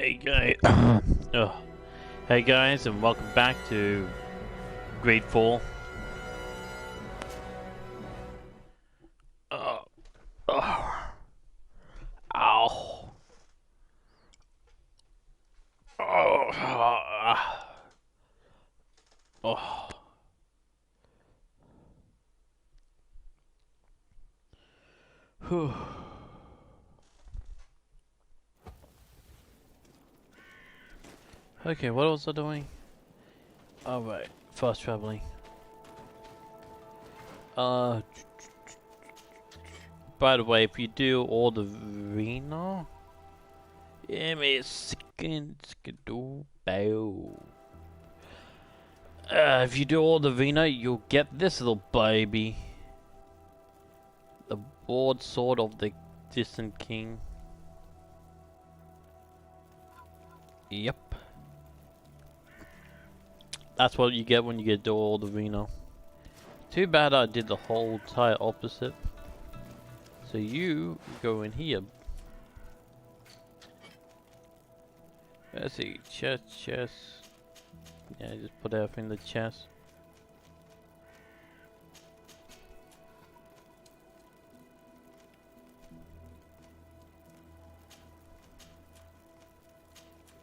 Hey guys, oh. Hey guys, and welcome back to Greedfall. Oh, oh, ow, oh, oh. Whew. Okay, what was I doing? Alright, fast traveling. By the way, if you do all the arena, if you do all the arena, you'll get this little baby. The broadsword of the distant king. Yep. That's what you get when you get all the arena. Too bad I did the whole entire opposite. So you go in here. Let's see, chest. Yeah, just put everything in the chest.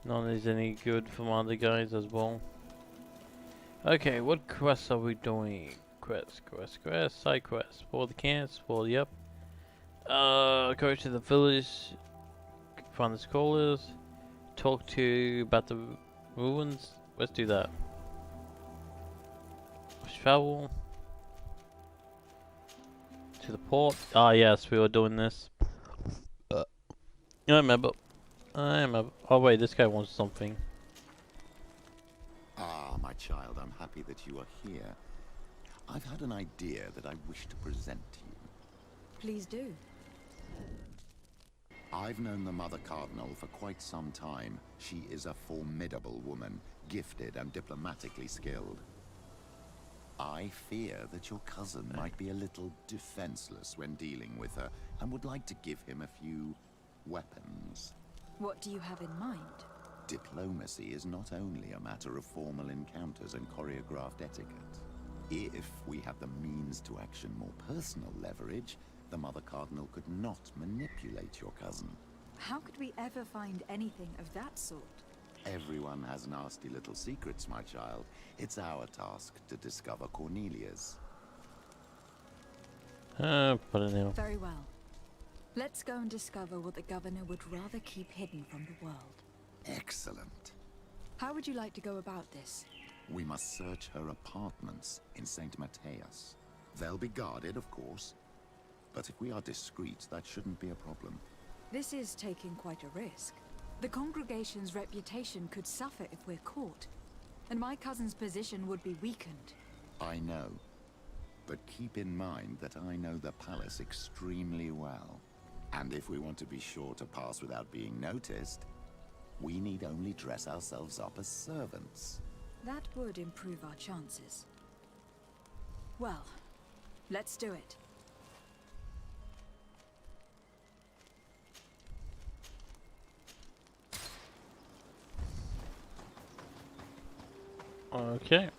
None is any good from other guys as well. Okay, what quests are we doing? Quest, side quest. For the camps, yep. Go to the village, find the scholars, talk to about the ruins. Let's do that. Travel to the port. Ah, yes, we were doing this. I remember. Oh wait, this guy wants something. Ah, my child, I'm happy that you are here. I've had an idea that I wish to present to you. Please do. I've known the Mother Cardinal for quite some time. She is a formidable woman, gifted and diplomatically skilled. I fear that your cousin might be a little defenseless when dealing with her, and would like to give him a few weapons. What do you have in mind? Diplomacy is not only a matter of formal encounters and choreographed etiquette. If we have the means to action more personal leverage, the Mother Cardinal could not manipulate your cousin. How could we ever find anything of that sort? Everyone has nasty little secrets, my child. It's our task to discover Cornelia's. Put it in. Very well. Let's go and discover what the governor would rather keep hidden from the world. Excellent. How would you like to go about this? We must search her apartments in St. Matthias. They'll be guarded, of course. But if we are discreet, that shouldn't be a problem. This is taking quite a risk. The congregation's reputation could suffer if we're caught, and my cousin's position would be weakened. I know. But keep in mind that I know the palace extremely well. And if we want to be sure to pass without being noticed, we need only dress ourselves up as servants. That would improve our chances. Well, let's do it. Okay.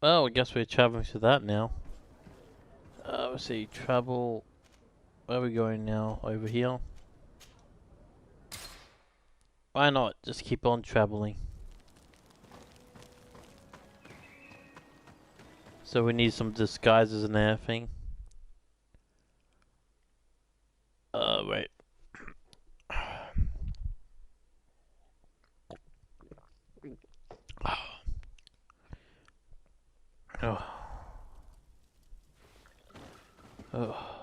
Well, I guess we're traveling to that now. Let's see, travel. Where are we going now? Over here? Why not? Just keep on traveling. So we need some disguises and everything. Wait. Oh. Oh.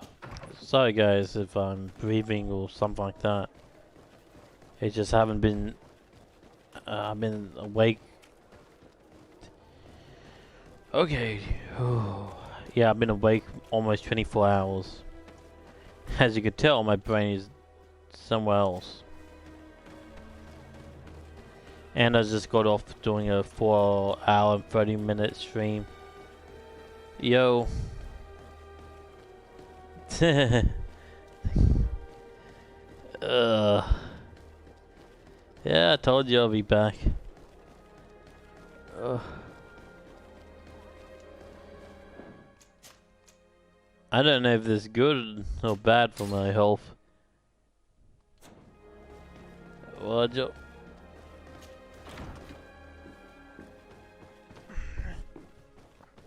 Sorry guys if I'm breathing or something like that. I just haven't been I've been awake. Okay. Yeah, I've been awake almost 24 hours. As you can tell, my brain is somewhere else. And I just got off doing a 4-hour and 30-minute stream. Yo. Yeah, I told you I'll be back. Ugh. I don't know if this is good or bad for my health. What?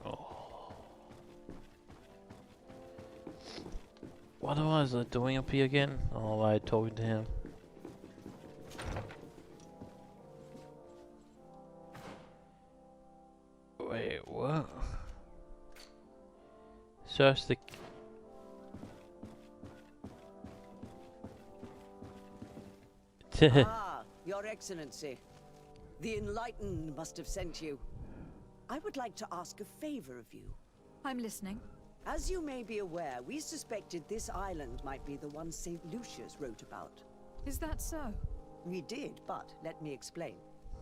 Oh. What was I doing up here again? Oh, I talking to him. Wait, what? Search the... Ah, Your Excellency. The Enlightened must have sent you. I would like to ask a favor of you. I'm listening. As you may be aware, we suspected this island might be the one St. Lucius wrote about. Is that so? We did, but let me explain.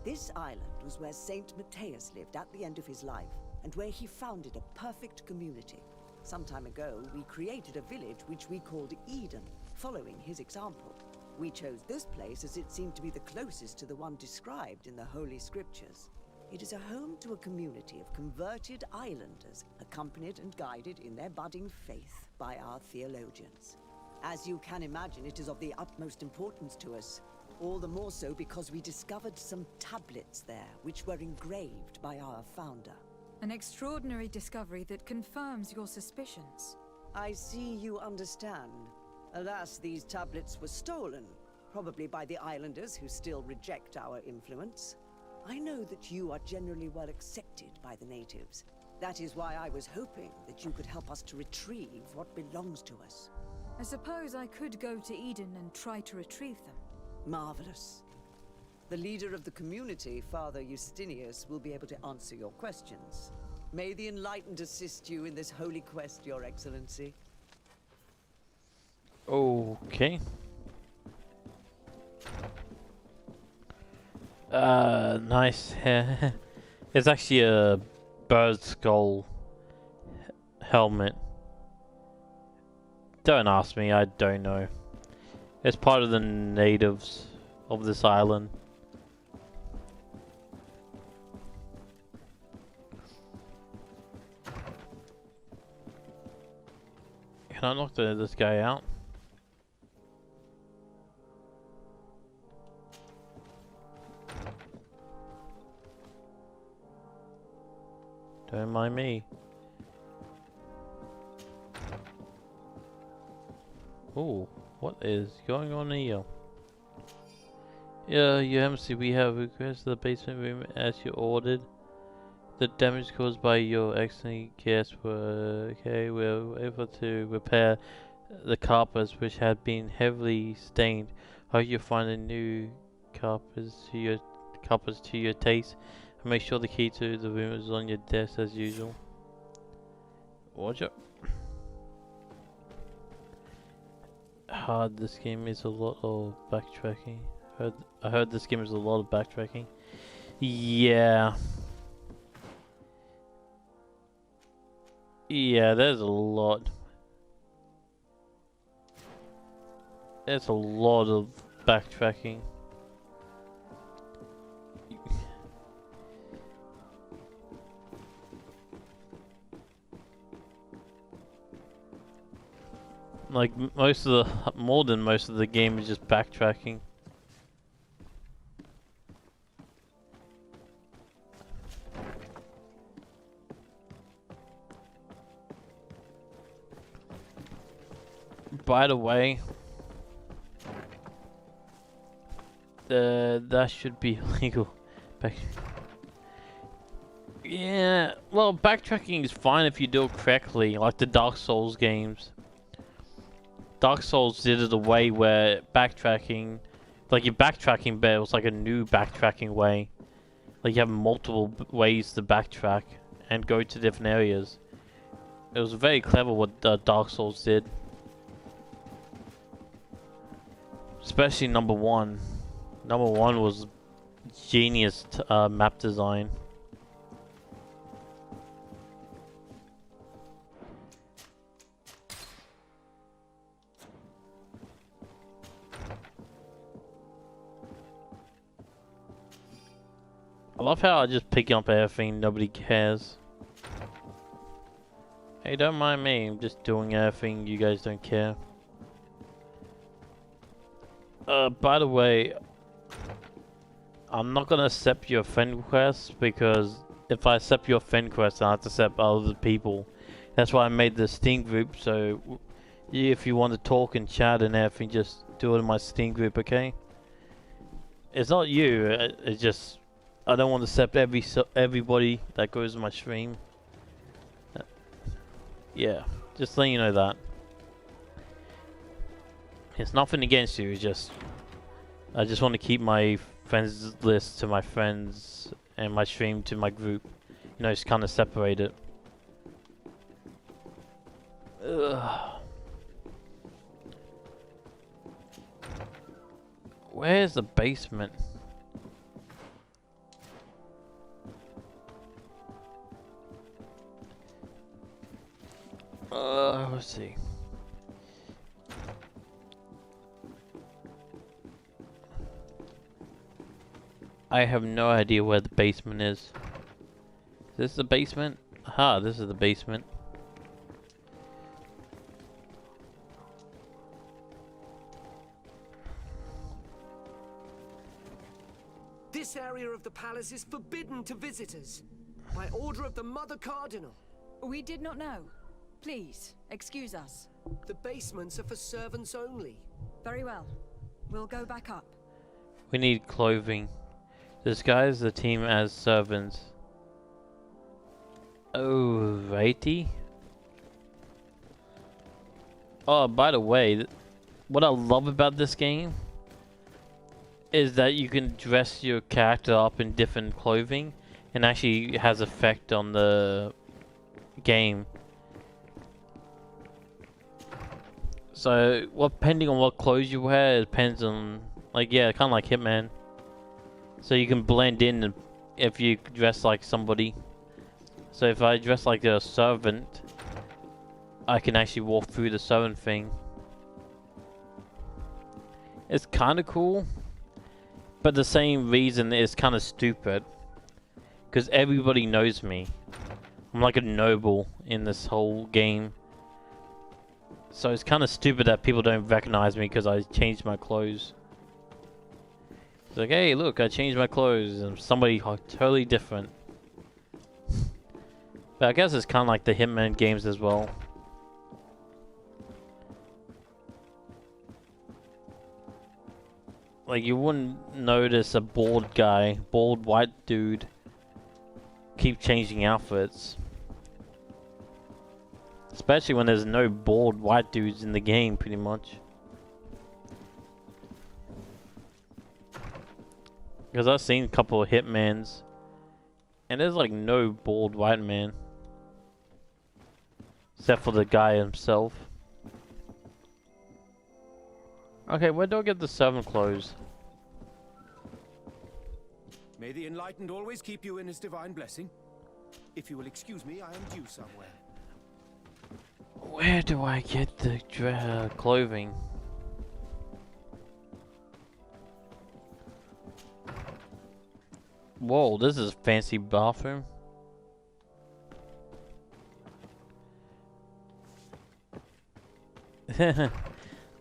This island was where Saint Matthias lived at the end of his life, and where he founded a perfect community. Some time ago, we created a village which we called Eden, following his example. We chose this place as it seemed to be the closest to the one described in the Holy Scriptures. It is a home to a community of converted islanders, accompanied and guided in their budding faith by our theologians. As you can imagine, it is of the utmost importance to us. All the more so because we discovered some tablets there, which were engraved by our founder. An extraordinary discovery that confirms your suspicions. I see you understand. Alas, these tablets were stolen, probably by the islanders who still reject our influence. I know that you are generally well accepted by the natives. That is why I was hoping that you could help us to retrieve what belongs to us. I suppose I could go to Eden and try to retrieve them. Marvelous. The leader of the community, Father Justinius, will be able to answer your questions. May the Enlightened assist you in this holy quest, Your Excellency. Okay. Nice. It's actually a bird skull helmet. Don't ask me, I don't know. It's part of the natives of this island. Can I knock this guy out? Don't mind me. Oh, what is going on here? Yeah, Your Excellency, we have requested the basement room as you ordered. The damage caused by your excellent guests were okay. We were able to repair the carpets, which had been heavily stained. Hope you find a new carpets to your taste. And make sure the key to the room is on your desk as usual. Watch out. This game is a lot of backtracking. I heard this game is a lot of backtracking. Yeah. Yeah, there's a lot. There's a lot of backtracking. Like more than most of the game is just backtracking. By the way, that should be illegal. Yeah, well, backtracking is fine if you do it correctly, like the Dark Souls games. Dark Souls did it a way where backtracking, like you're backtracking, but it was like a new backtracking way. Like you have multiple ways to backtrack and go to different areas. It was very clever what Dark Souls did. Especially number one. Number one was genius map design. I love how I just pick up everything, nobody cares. Hey, don't mind me, I'm just doing everything, you guys don't care. By the way, I'm not gonna accept your friend request because if I accept your friend request, I have to accept other people. That's why I made the Steam group, so if you want to talk and chat and everything, just do it in my Steam group, okay? It's not you, it's just I don't want to accept everybody that goes to my stream. Yeah, just letting you know that. It's nothing against you, it's just I just want to keep my friends list to my friends and my stream to my group. You know, just kind of separate it. Ugh. Where's the basement? Let's see. I have no idea where the basement is. Is this the basement? Aha, this is the basement. This area of the palace is forbidden to visitors. By order of the Mother Cardinal. We did not know. Please, excuse us. The basements are for servants only. Very well. We'll go back up. We need clothing. Disguise the team as servants. Alrighty. Oh, by the way, what I love about this game is that you can dress your character up in different clothing and actually has effect on the game. So, depending on what clothes you wear, it depends on, like, yeah, kind of like Hitman. So you can blend in if you dress like somebody. So if I dress like a servant, I can actually walk through the servant thing. It's kind of cool, but the same reason it's kind of stupid. Because everybody knows me. I'm like a noble in this whole game. So it's kind of stupid that people don't recognize me because I changed my clothes. It's like, hey, look, I changed my clothes and somebody totally different. But I guess it's kind of like the Hitman games as well. Like, you wouldn't notice a bald guy, bald white dude, keep changing outfits. Especially when there's no bald white dudes in the game, pretty much. Because I've seen a couple of Hitmans, and there's like no bald white man. Except for the guy himself. Okay, where do I get the servant clothes? May the Enlightened always keep you in his divine blessing. If you will excuse me, I am due somewhere. Where do I get the clothing? Whoa, this is a fancy bathroom.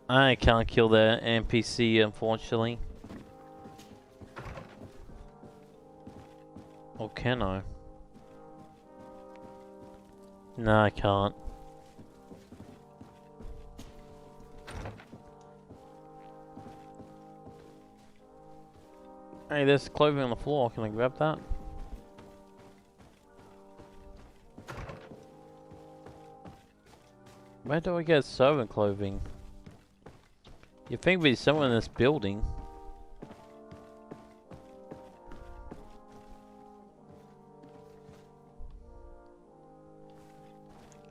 I can't kill the NPC, unfortunately. Or can I? No, I can't. Hey, there's clothing on the floor. Can I grab that? Where do I get servant clothing? You'd think there'd be someone in this building.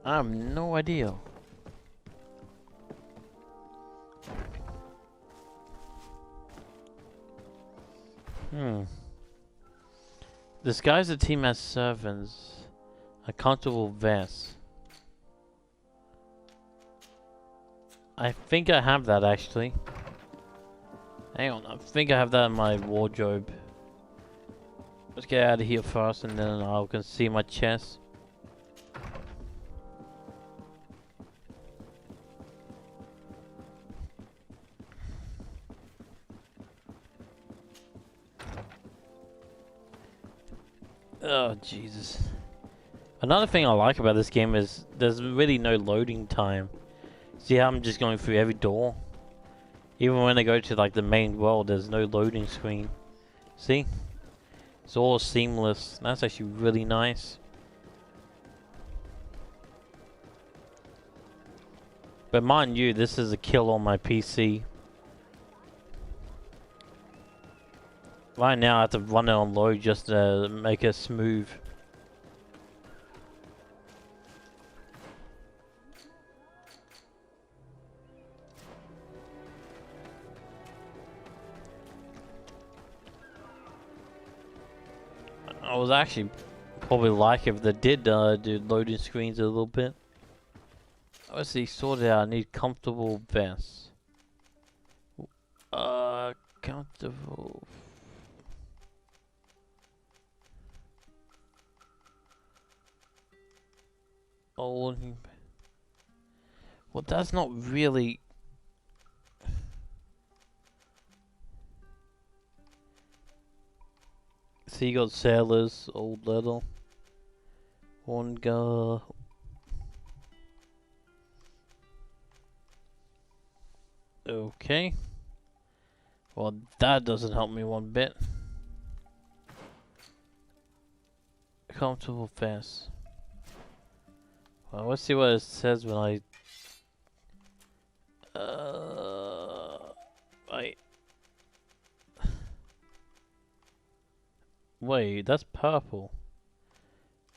I have no idea. Disguise the team as servants. A comfortable vest. I think I have that actually. Hang on, I think I have that in my wardrobe. Let's get out of here first, and then I can see my chest. Oh, Jesus. Another thing I like about this game is there's really no loading time. See how I'm just going through every door? Even when I go to like the main world, there's no loading screen. See? It's all seamless. That's actually really nice. But mind you, this is a kill on my PC. Right now I have to run it on low just to make it smooth. I was actually probably like if they did do loading screens a little bit. Let's see, sorted out. I need comfortable vests. Comfortable. Oh, well, that's not really. So you got sailors, old leather, one guy. Okay. Well, that doesn't help me one bit. Comfortable vest. Well, let's see what it says when I. Right. Wait, that's purple.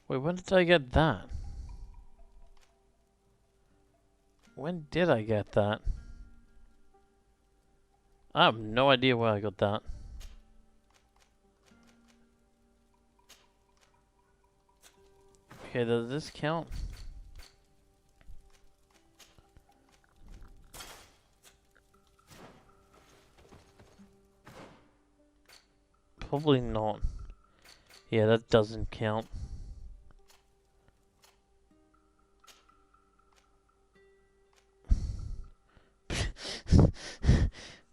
Wait, when did I get that? When did I get that? I have no idea where I got that. Okay, does this count? Probably not. Yeah, that doesn't count.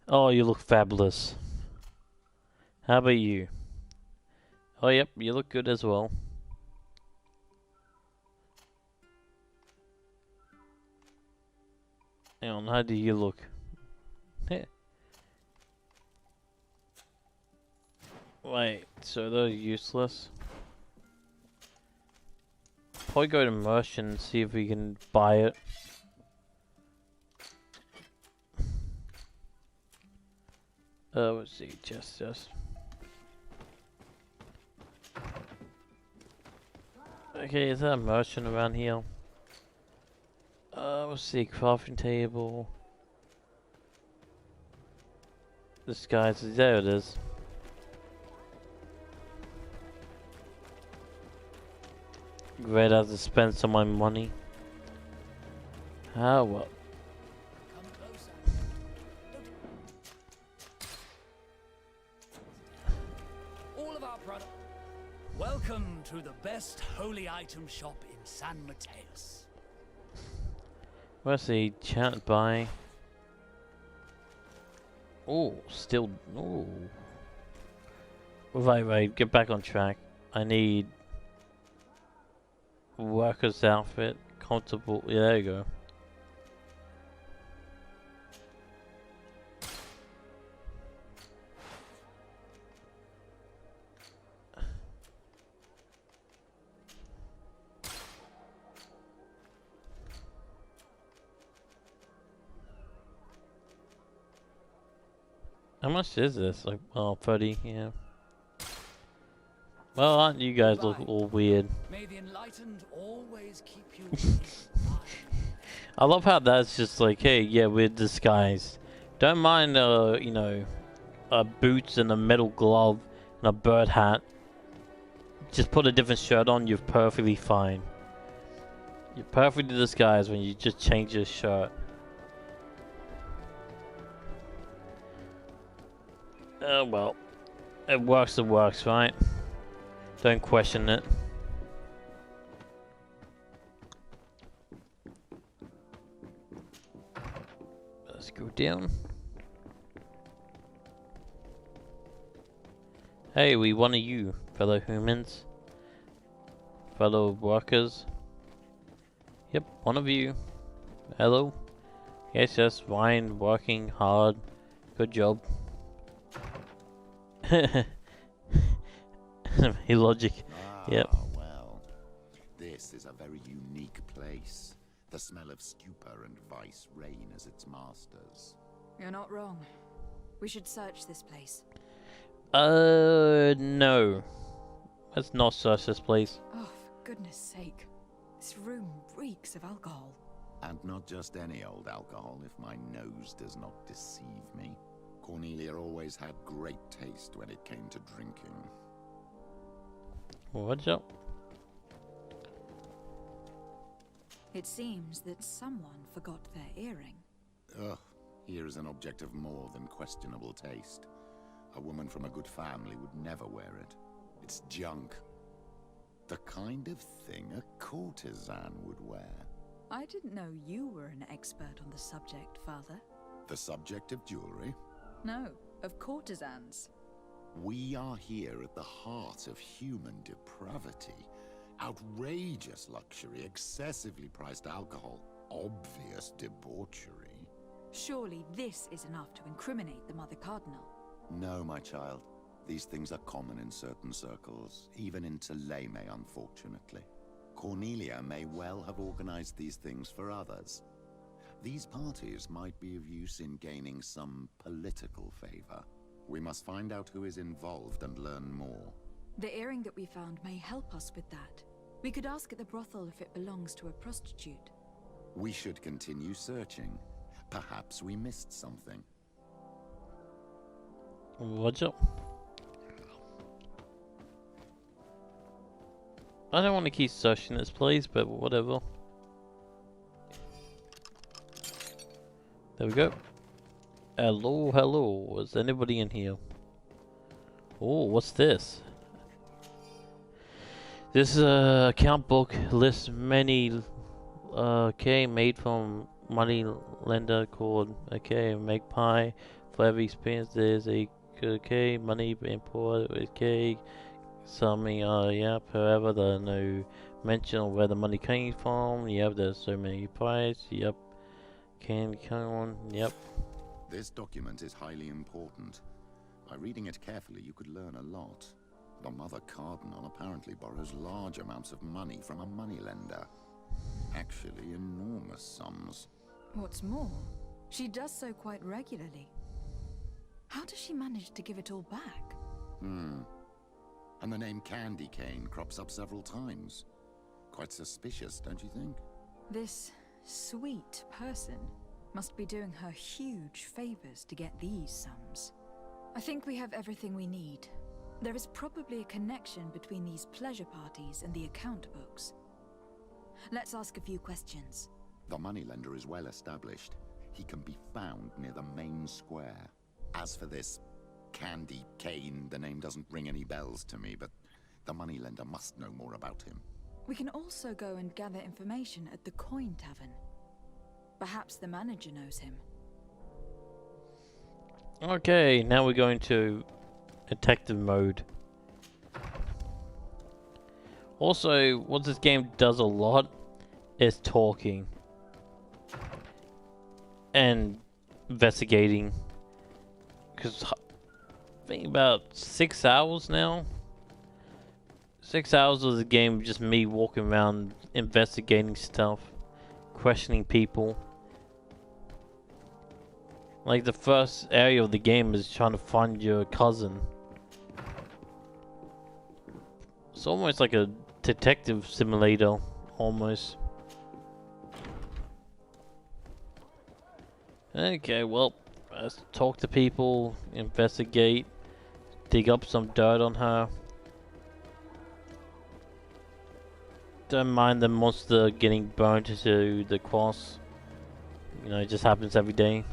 Oh, you look fabulous. How about you? Oh, yep, you look good as well. Hang on, how do you look? Wait, so they're useless? Probably go to merchant and see if we can buy it. Let's see, just. Okay, is there a merchant around here? Let's see, crafting table. This guy's, there it is. Great, I have to spend some of my money. Ah, well. All of our product. Welcome to the best holy item shop in San Mateus. Let's see, chat buy. Oh, still, oh. Right, get back on track. I need worker's outfit, comfortable, yeah, there you go. How much is this? Like, oh, 30, yeah. Well, aren't you guys look all weird? May the enlightened always keep you. I love how that's just like, hey, yeah, we're disguised. Don't mind, you know, boots and a metal glove and a bird hat. Just put a different shirt on, you're perfectly fine. You're perfectly disguised when you just change your shirt. Well, it works, right? Don't question it. Let's go down. Hey, we one of you, fellow humans. Fellow workers. Yep, one of you. Hello. Yes, yes, fine, working hard. Good job. Logic. Yep. Well. This is a very unique place. The smell of stupor and vice reign as its masters. You're not wrong. We should search this place. No. Let's not search this place. Oh, for goodness sake. This room reeks of alcohol. And not just any old alcohol, if my nose does not deceive me. Cornelia always had great taste when it came to drinking. What's up? It seems that someone forgot their earring. Ugh, here is an object of more than questionable taste. A woman from a good family would never wear it. It's junk. The kind of thing a courtesan would wear. I didn't know you were an expert on the subject, Father. The subject of jewelry? No, of courtesans. We are here at the heart of human depravity. Outrageous luxury, excessively priced alcohol, obvious debauchery. Surely this is enough to incriminate the Mother Cardinal. No, my child. These things are common in certain circles, even in Tuleme, unfortunately. Cornelia may well have organized these things for others. These parties might be of use in gaining some political favor. We must find out who is involved and learn more. The earring that we found may help us with that. We could ask at the brothel if it belongs to a prostitute. We should continue searching. Perhaps we missed something. What's up? I don't want to keep searching this place, but whatever. There we go. Hello, hello. Is anybody in here? Oh, what's this? This account book lists many made from money lender called Magpie. For every experience there's a money import some yep, however there's no mention of where the money came from. Yep, there's so many price. Yep. Can come on, yep. This document is highly important. By reading it carefully, you could learn a lot. The Mother Cardinal apparently borrows large amounts of money from a moneylender. Actually, enormous sums. What's more, she does so quite regularly. How does she manage to give it all back? And the name Candy Cane crops up several times. Quite suspicious, don't you think? This sweet person must be doing her huge favors to get these sums. I think we have everything we need. There is probably a connection between these pleasure parties and the account books. Let's ask a few questions. The moneylender is well established. He can be found near the main square. As for this Candy Cane, the name doesn't ring any bells to me, but the moneylender must know more about him. We can also go and gather information at the Coin Tavern. Perhaps the manager knows him. Okay, now we're going to detective mode. Also, what this game does a lot is talking and investigating. Because I think about 6 hours now. 6 hours of the game, just me walking around investigating stuff, questioning people. Like the first area of the game is trying to find your cousin. It's almost like a detective simulator, almost. Okay, well, let's talk to people, investigate, dig up some dirt on her. Don't mind the monster getting burnt into the cross. You know, it just happens every day.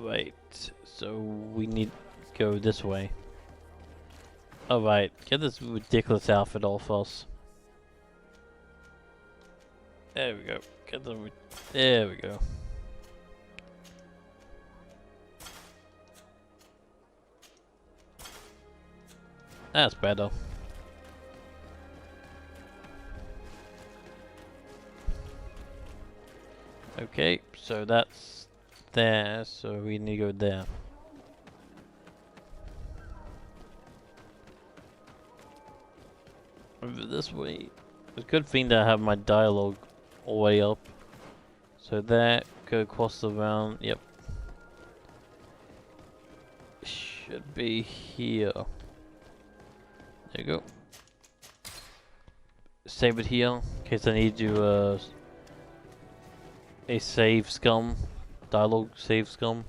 Right. So we need to go this way. Alright, get this ridiculous outfit off us. There we go. Get the. There we go. That's better. Okay, so that's there, so we need to go there. Over this way. It's a good thing that I have my dialogue all the way up. So there, go across the round, yep. Should be here. There you go. Save it here, in case I need to a save scum. Dialogue save scum.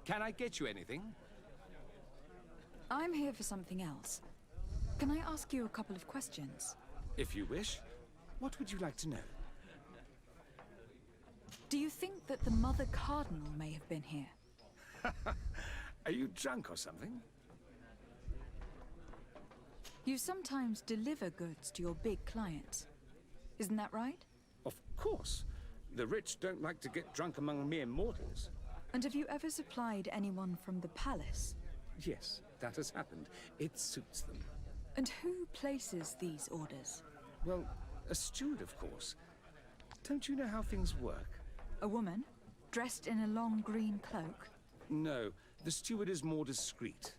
Can I get you anything? I'm here for something else. Can I ask you a couple of questions? If you wish. What would you like to know? Do you think that the Mother Cardinal may have been here? Are you drunk or something? You sometimes deliver goods to your big clients. Isn't that right? Of course. The rich don't like to get drunk among mere mortals. And have you ever supplied anyone from the palace? Yes, that has happened. It suits them. And who places these orders? Well, a steward, of course. Don't you know how things work? A woman? Dressed in a long green cloak? No, the steward is more discreet.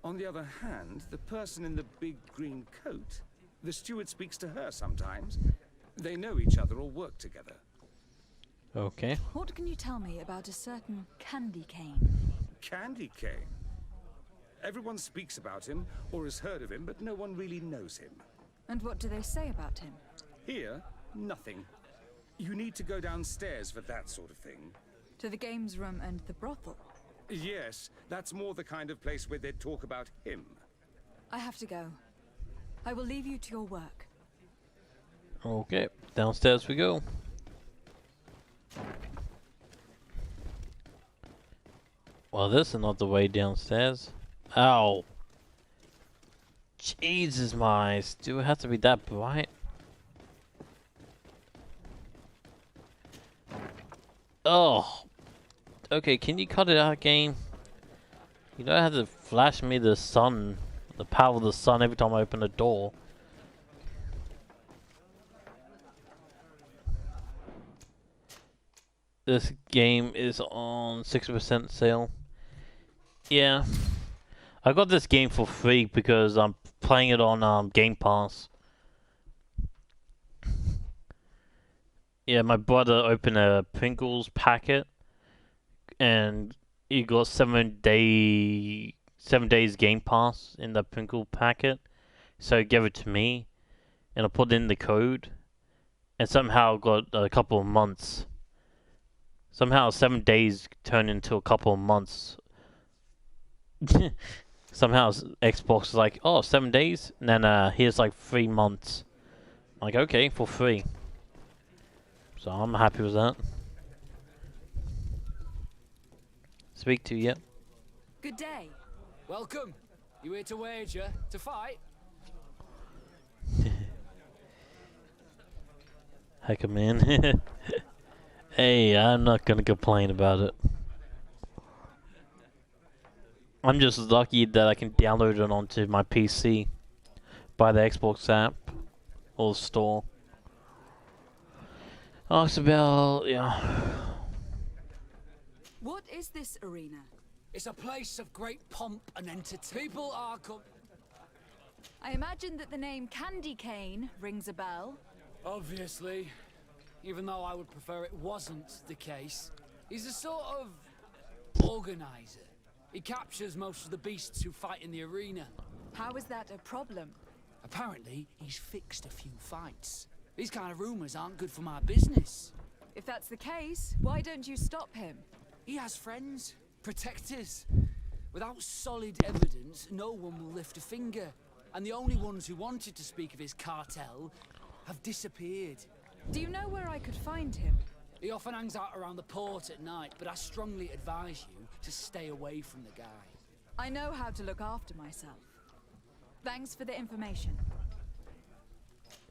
On the other hand, the person in the big green coat, the steward speaks to her sometimes. They know each other or work together. Okay. What can you tell me about a certain Candy Cane? Candy Cane. Everyone speaks about him or has heard of him, but no one really knows him. And what do they say about him? Here, nothing. You need to go downstairs for that sort of thing. To the games room and the brothel? Yes, that's more the kind of place where they'd talk about him. I have to go. I will leave you to your work. Okay, downstairs we go. Well, this is not the way downstairs. Ow. Jesus, my eyes. Do it have to be that bright? Oh. Okay, can you cut it out, game? You don't have to flash me the sun, the power of the sun every time I open the door. This game is on 60% sale. Yeah. I got this game for free because I'm playing it on Game Pass. Yeah, my brother opened a Pringles packet and he got 7 days Game Pass in the Pringle packet. So he gave it to me and I put in the code and somehow got a couple of months. Somehow 7 days turned into a couple of months. Somehow Xbox is like, oh, 7 days? And then here's like 3 months. I'm like, okay, for free. So I'm happy with that. Speak to you. Good day. Welcome. You here to wager? To fight? Heck, man. Hey, I'm not gonna complain about it. I'm just lucky that I can download it onto my PC by the Xbox app or store. Ask about, yeah. What is this arena? It's a place of great pomp and entertainment. People are I imagine that the name Candy Cane rings a bell. obviously, even though I would prefer it wasn't the case. He's a sort of organizer. He captures most of the beasts who fight in the arena. How is that a problem? Apparently, he's fixed a few fights. These kind of rumors aren't good for my business. If that's the case, why don't you stop him? He has friends, protectors. Without solid evidence, no one will lift a finger. And the only ones who wanted to speak of his cartel have disappeared. Do you know where I could find him? He often hangs out around the port at night, but I strongly advise you to stay away from the guy. I know how to look after myself. Thanks for the information.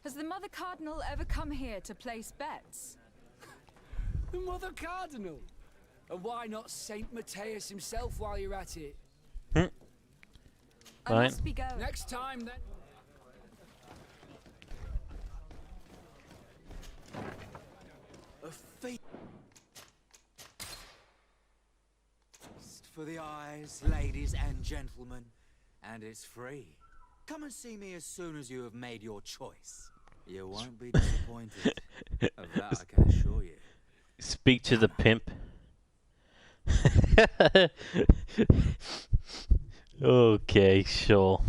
Has the Mother Cardinal ever come here to place bets? The Mother Cardinal? And why not Saint Matthias himself while you're at it? I Right. must be going. Next time, then. A feast for the eyes, ladies and gentlemen, and it's free. Come and see me as soon as you have made your choice. You won't be disappointed. Of that I can assure you. Speak to the pimp. Okay, sure.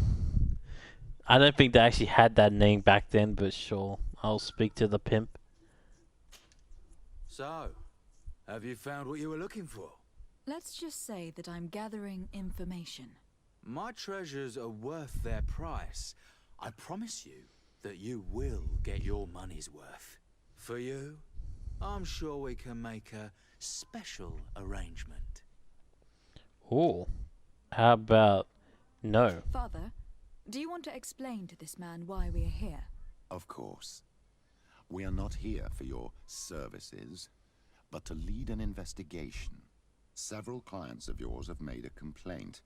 I don't think they actually had that name back then, but sure. I'll speak to the pimp. So, have you found what you were looking for? Let's just say that I'm gathering information. My treasures are worth their price. I promise you that you will get your money's worth. For you, I'm sure we can make a special arrangement. Oh, how about no? Father, do you want to explain to this man why we are here? Of course. We are not here for your services, but to lead an investigation. Several clients of yours have made a complaint.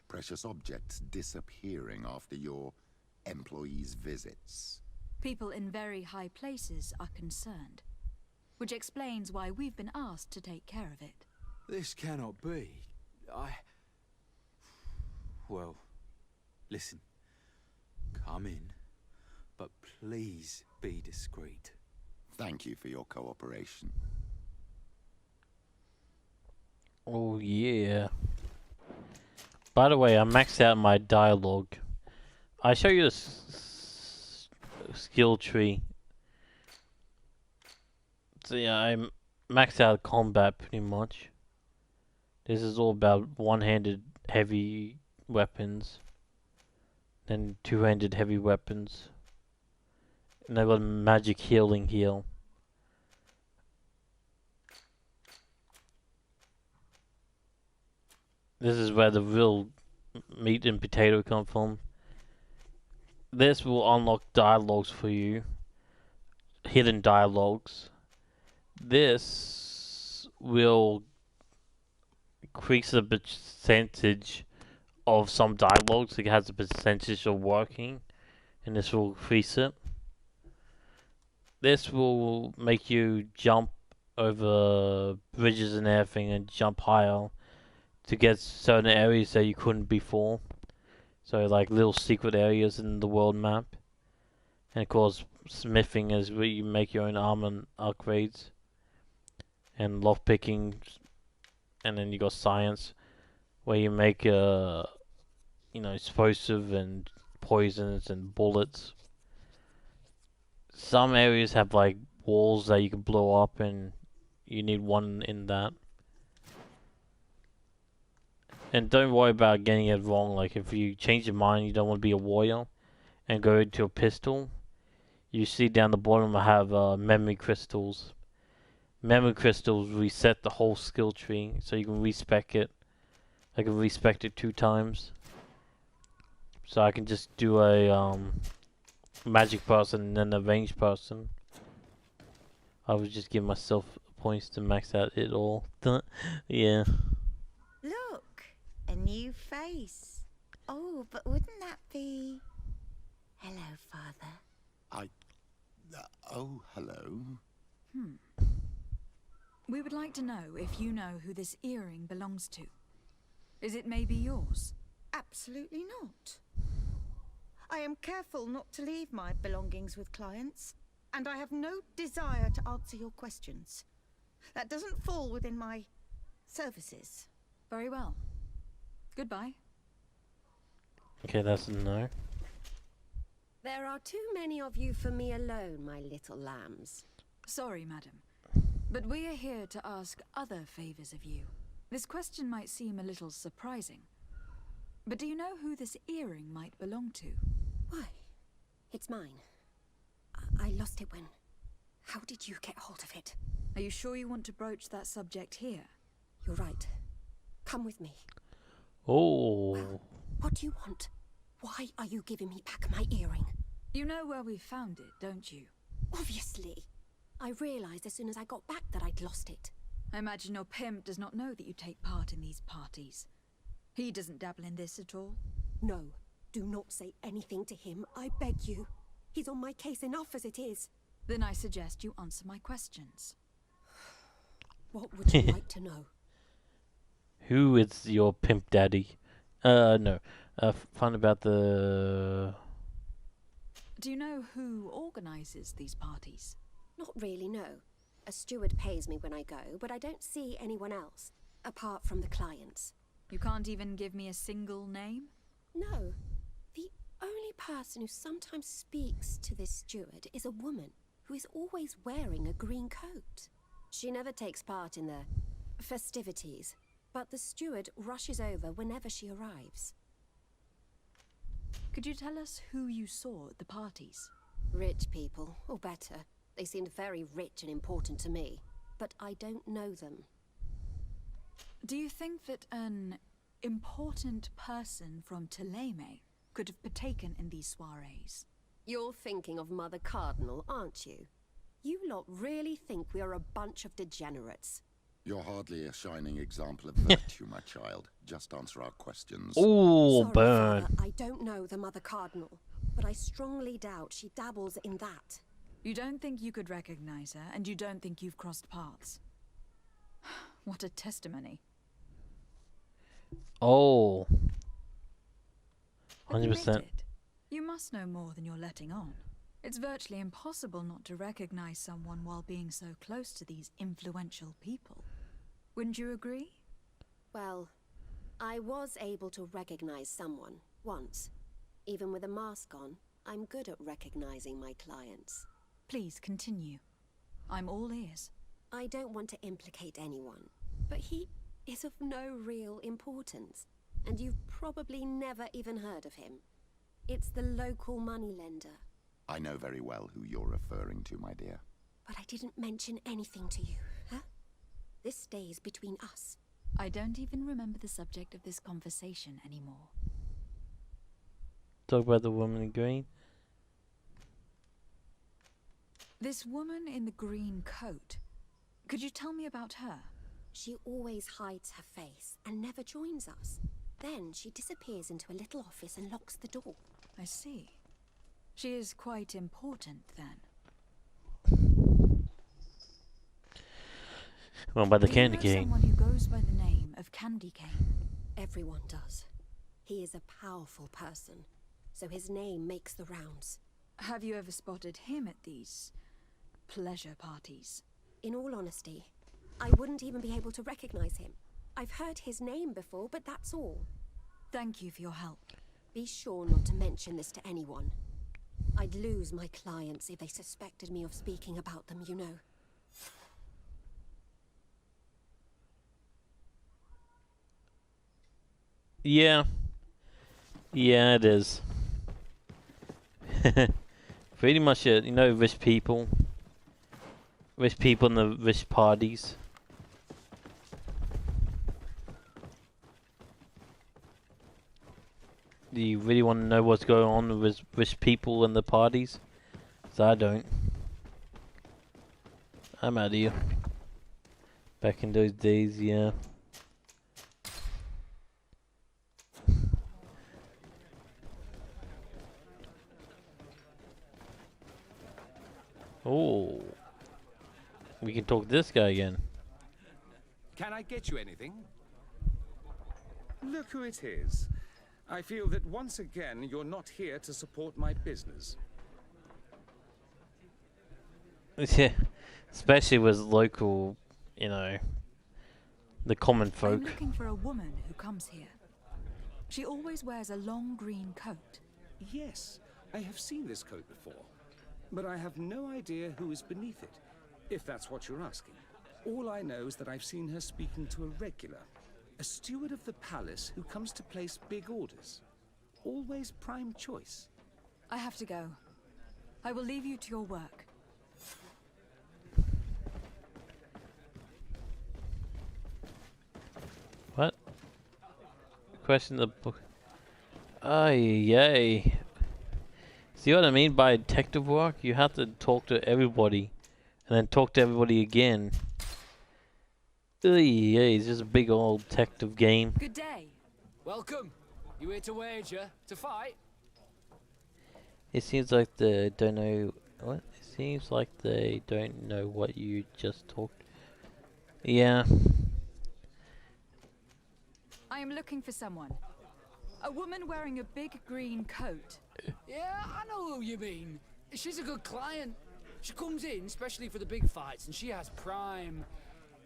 Precious objects disappearing after your employees' visits. People in very high places are concerned, which explains why we've been asked to take care of it. This cannot be. Well, listen. Come in, but please be discreet. Thank you for your cooperation. Oh yeah. By the way, I maxed out my dialogue. I show you the skill tree. So yeah, I maxed out combat pretty much. This is all about one-handed heavy weapons, then two-handed heavy weapons, and I got magic healing heal. This is where the real meat and potato come from. This will unlock dialogues for you. Hidden dialogues. This will increase the percentage of some dialogues. It has a percentage of working, and this will increase it. This will make you jump over bridges and everything and jump higher to get certain areas that you couldn't before. So like little secret areas in the world map. And of course smithing is where you make your own armor upgrades. And lockpicking, and then you got science where you make explosive and poisons and bullets. Some areas have like walls that you can blow up, and you need one in that. And don't worry about getting it wrong. Like if you change your mind, you don't want to be a warrior, and go into a pistol. You see down the bottom I have memory crystals. Memory crystals reset the whole skill tree, so you can respec it. I can respec it 2 times. So I can just do a magic person and then a ranged person. I would just give myself points to max out it all. Yeah. Look, a new face. Oh, but wouldn't that be... Hello, Father. Oh, hello. We would like to know if you know who this earring belongs to. Is it maybe yours? Absolutely not. I am careful not to leave my belongings with clients, and I have no desire to answer your questions. That doesn't fall within my services. Very well. Goodbye. Okay, that's a no. There are too many of you for me alone, my little lambs. Sorry, madam. But we are here to ask other favors of you. This question might seem a little surprising. But do you know who this earring might belong to? Why? It's mine. I lost it when... How did you get hold of it? Are you sure you want to broach that subject here? You're right. Come with me. Oh. Well, what do you want? Why are you giving me back my earring? You know where we found it, don't you? Obviously. I realized as soon as I got back that I'd lost it. I imagine your pimp does not know that you take part in these parties. He doesn't dabble in this at all? No. Do not say anything to him, I beg you. He's on my case enough as it is. Then I suggest you answer my questions. What would you like to know? Who is your pimp daddy? No. Find about the... Do you know who organizes these parties? Not really, no. A steward pays me when I go, but I don't see anyone else, apart from the clients. You can't even give me a single name? No. The only person who sometimes speaks to this steward is a woman who is always wearing a green coat. She never takes part in the festivities, but the steward rushes over whenever she arrives. Could you tell us who you saw at the parties? Rich people, or better. They seemed very rich and important to me, but I don't know them. Do you think that an important person from Teleme could have partaken in these soirees? You're thinking of Mother Cardinal, aren't you? You lot really think we are a bunch of degenerates. You're hardly a shining example of virtue, my child. Just answer our questions. Oh, Sorry, burn. Father, I don't know the Mother Cardinal, but I strongly doubt she dabbles in that. You don't think you could recognize her, and you don't think you've crossed paths. What a testimony. Oh. Admit 100%. it. You must know more than you're letting on. It's virtually impossible not to recognize someone while being so close to these influential people. Wouldn't you agree? Well, I was able to recognize someone, once. Even with a mask on, I'm good at recognizing my clients. Please continue. I'm all ears. I don't want to implicate anyone, but he is of no real importance, and you've probably never even heard of him. It's the local moneylender. I know very well who you're referring to, my dear. But I didn't mention anything to you, huh? This stays between us. I don't even remember the subject of this conversation anymore. Talk about the woman in green. This woman in the green coat. Could you tell me about her? She always hides her face and never joins us. Then she disappears into a little office and locks the door. I see. She is quite important, then. Well, by the Do you candy know cane. someone who goes by the name of Candy Cane? Everyone does. He is a powerful person, so his name makes the rounds. Have you ever spotted him at these pleasure parties? In all honesty, I wouldn't even be able to recognize him. I've heard his name before, but that's all. Thank you for your help. Be sure not to mention this to anyone. I'd lose my clients if they suspected me of speaking about them, you know. Yeah. Yeah, it is. Pretty much it. You know, rich people. Rich people in the rich parties. Do you really want to know what's going on with rich people in the parties? 'Cause I don't. I'm out of here. Back in those days, yeah. Oh. We can talk to this guy again. Can I get you anything? Look who it is. I feel that once again you're not here to support my business. Yeah. Especially with local, you know, the common folk. I'm looking for a woman who comes here. She always wears a long green coat. Yes, I have seen this coat before, but I have no idea who is beneath it, if that's what you're asking. All I know is that I've seen her speaking to a regular, a steward of the palace who comes to place big orders. Always prime choice. I have to go. I will leave you to your work. question the book. Ay, yay. See what I mean by detective work? You have to talk to everybody, and then talk to everybody again. Ay, yay, it's just a big old detective game. Good day. Welcome. You here to wager? To fight? It seems like they don't know what? It seems like they don't know what you just talked. Yeah. I am looking for someone. A woman wearing a big green coat. Yeah, I know who you mean. She's a good client. She comes in especially for the big fights, and she has prime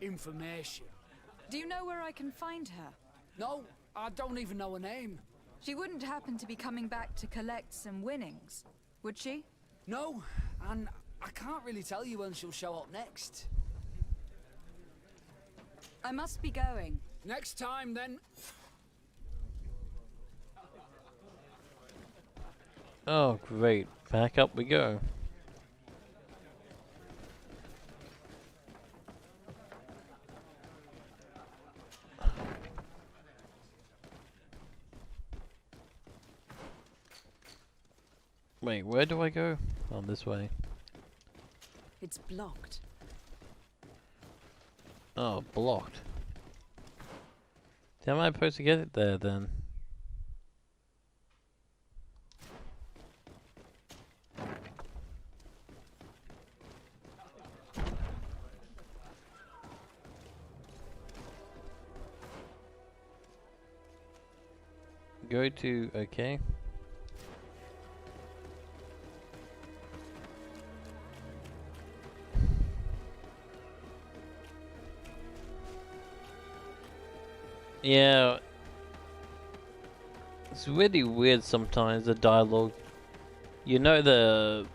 information. Do you know where I can find her? No, I don't even know her name. She wouldn't happen to be coming back to collect some winnings, would she? No, and I can't really tell you when she'll show up next. I must be going. Next time, then. Oh, great. Back up we go. Wait, where do I go? Oh, this way. It's blocked. Oh, blocked. How am I supposed to get it there then? Go to, okay. Yeah, it's really weird sometimes, the dialogue. You know, the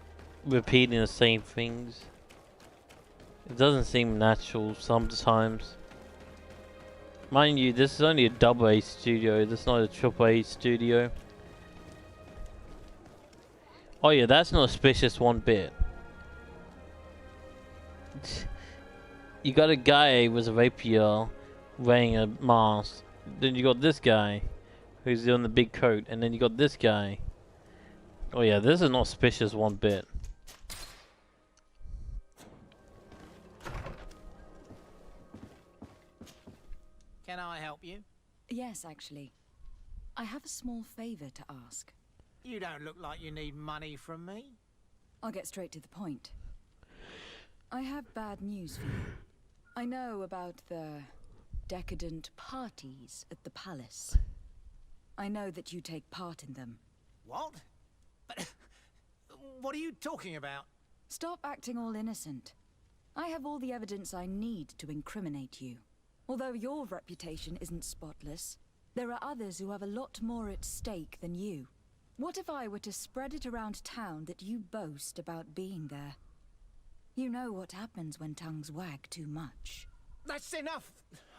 repeating the same things. It doesn't seem natural sometimes. Mind you, this is only a AA studio, this is not a AAA studio. Oh yeah, that's not suspicious one bit. You got a guy with a rapier wearing a mask. Then you got this guy who's on the big coat, and then you got this guy. Oh yeah, this is not suspicious one bit. Can I help you? Yes, actually. I have a small favor to ask. You don't look like you need money from me. I'll get straight to the point. I have bad news for you. I know about the decadent parties at the palace. I know that you take part in them. What? But what are you talking about? Stop acting all innocent. I have all the evidence I need to incriminate you. Although your reputation isn't spotless, there are others who have a lot more at stake than you. What if I were to spread it around town that you boast about being there? You know what happens when tongues wag too much. That's enough.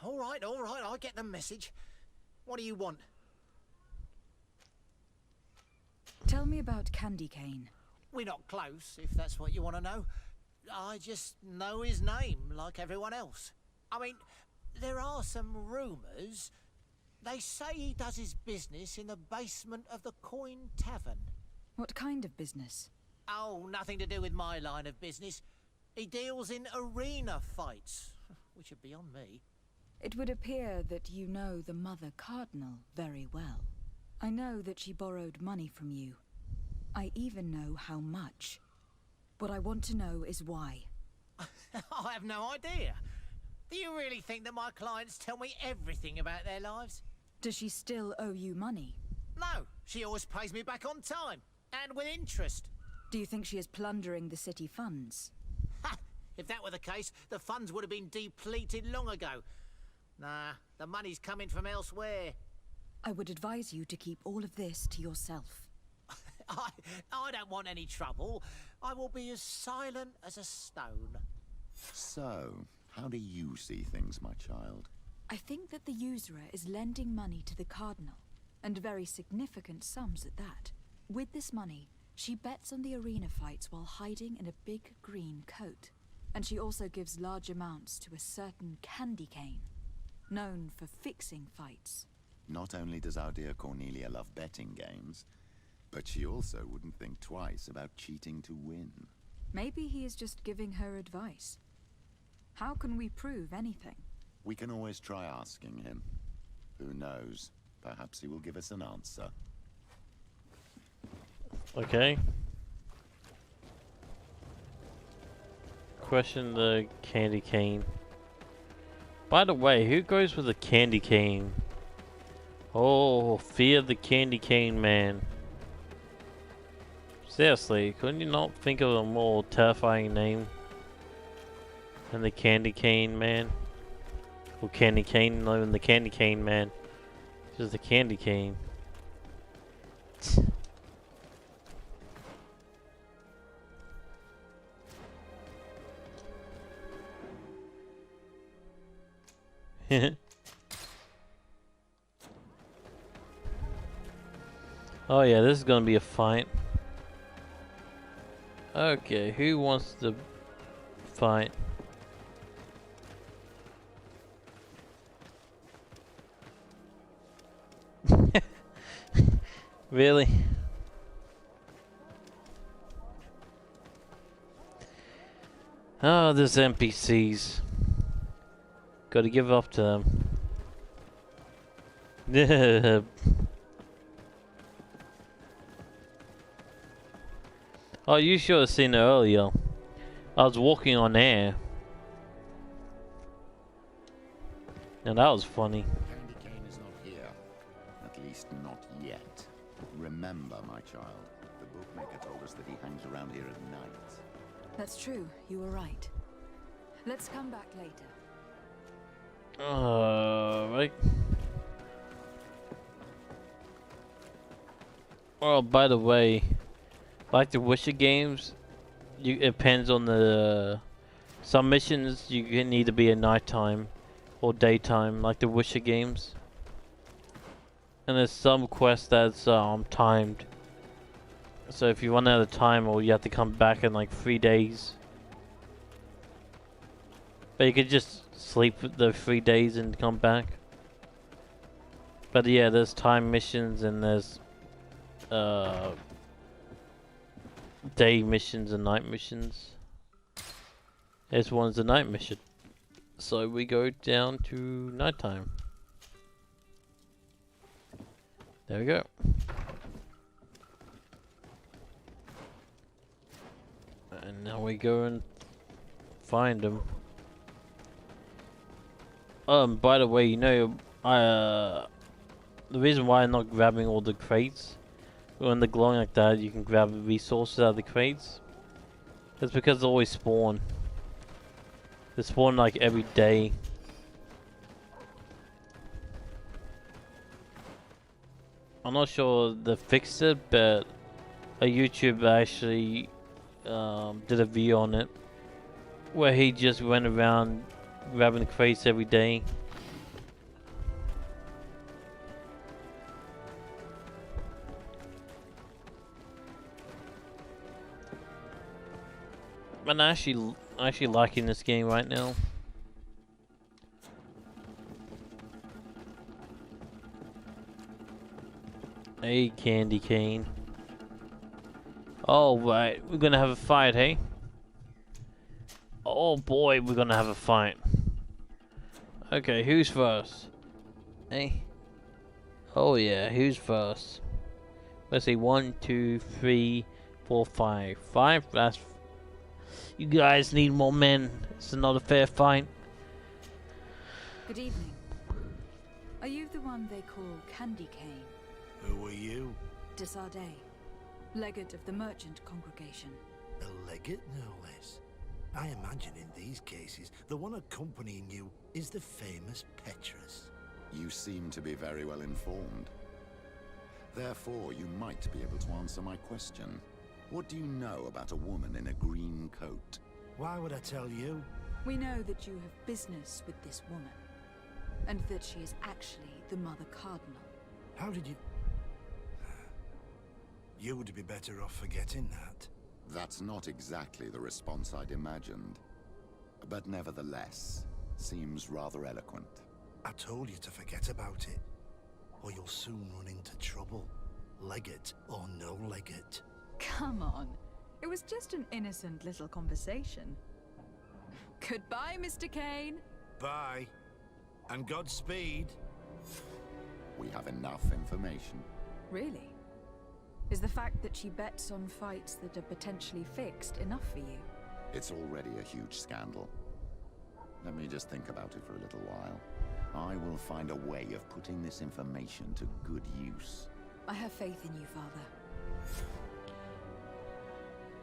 All right, I get the message. What do you want? Tell me about Candy Cane. We're not close, if that's what you want to know. I just know his name, like everyone else. I mean, there are some rumours. They say he does his business in the basement of the Coin Tavern. What kind of business? Oh, nothing to do with my line of business. He deals in arena fights, which would be on me. It would appear that you know the Mother Cardinal very well. I know that she borrowed money from you. I even know how much. What I want to know is why. I have no idea. Do you really think that my clients tell me everything about their lives? Does she still owe you money? No, she always pays me back on time, and with interest. Do you think she is plundering the city funds? Ha! If that were the case, the funds would have been depleted long ago. Nah, the money's coming from elsewhere. I would advise you to keep all of this to yourself. I don't want any trouble. I will be as silent as a stone. So, how do you see things, my child? I think that the usurer is lending money to the Cardinal, and very significant sums at that. With this money, she bets on the arena fights while hiding in a big green coat. And she also gives large amounts to a certain Candy Cane, known for fixing fights. Not only does our dear Cornelia love betting games, but she also wouldn't think twice about cheating to win. Maybe he is just giving her advice. How can we prove anything? We can always try asking him. Who knows? Perhaps he will give us an answer. Okay. Question the candy cane. By the way, who goes with the candy cane? Oh, fear the candy cane man. Seriously, couldn't you not think of a more terrifying name than the candy cane man? Or candy cane, not even the candy cane man. Just the candy cane. Oh yeah, this is gonna be a fight. Okay, who wants to fight? Really? Oh, there's NPCs. Gotta give up to them. Oh, you should have seen it earlier. I was walking on air. And that was funny. Candy cane is not here. At least not yet. Remember, my child, the bookmaker told us that he hangs around here at night. That's true, you were right. Let's come back later. Right. Oh, by the way, like the Witcher games, it depends on the... Some missions you can either be at nighttime or daytime, like the Witcher games. And there's some quests that's timed. So if you run out of time, or you have to come back in like 3 days. But you could just sleep the 3 days and come back. But yeah, there's time missions and there's day missions and night missions. This one's a night mission. So we go down to nighttime. There we go. And now we go and find them. By the way, you know, the reason why I'm not grabbing all the crates, when they're glowing like that, you can grab resources out of the crates. It's because they always spawn. They spawn like every day. I'm not sure they fixed it, but a YouTuber actually did a video on it, where he just went around grabbing crates every day. I'm actually liking this game right now. Hey, candy cane. Oh, right, we're gonna have a fight, hey? Oh boy, we're gonna have a fight. Okay, who's first? Hey? Oh yeah, who's first? Let's see, 1, 2, 3, 4, 5. 5, that's... You guys need more men. It's not a fair fight. Good evening. Are you the one they call Candy Cane? Who are you? Desardet, legate of the merchant congregation. A legate, no less. I imagine in these cases, the one accompanying you is the famous Petrus. You seem to be very well informed. Therefore, you might be able to answer my question. What do you know about a woman in a green coat? Why would I tell you? We know that you have business with this woman, and that she is actually the Mother Cardinal. How did you... You would be better off forgetting that. That's not exactly the response I'd imagined. But nevertheless, seems rather eloquent. I told you to forget about it. or you'll soon run into trouble. Leg it or no leg it. Come on. It was just an innocent little conversation. Goodbye, Mr. Kane. Bye. And Godspeed. We have enough information. Really? Is the fact that she bets on fights that are potentially fixed enough for you? It's already a huge scandal. Let me just think about it for a little while. I will find a way of putting this information to good use. I have faith in you, Father.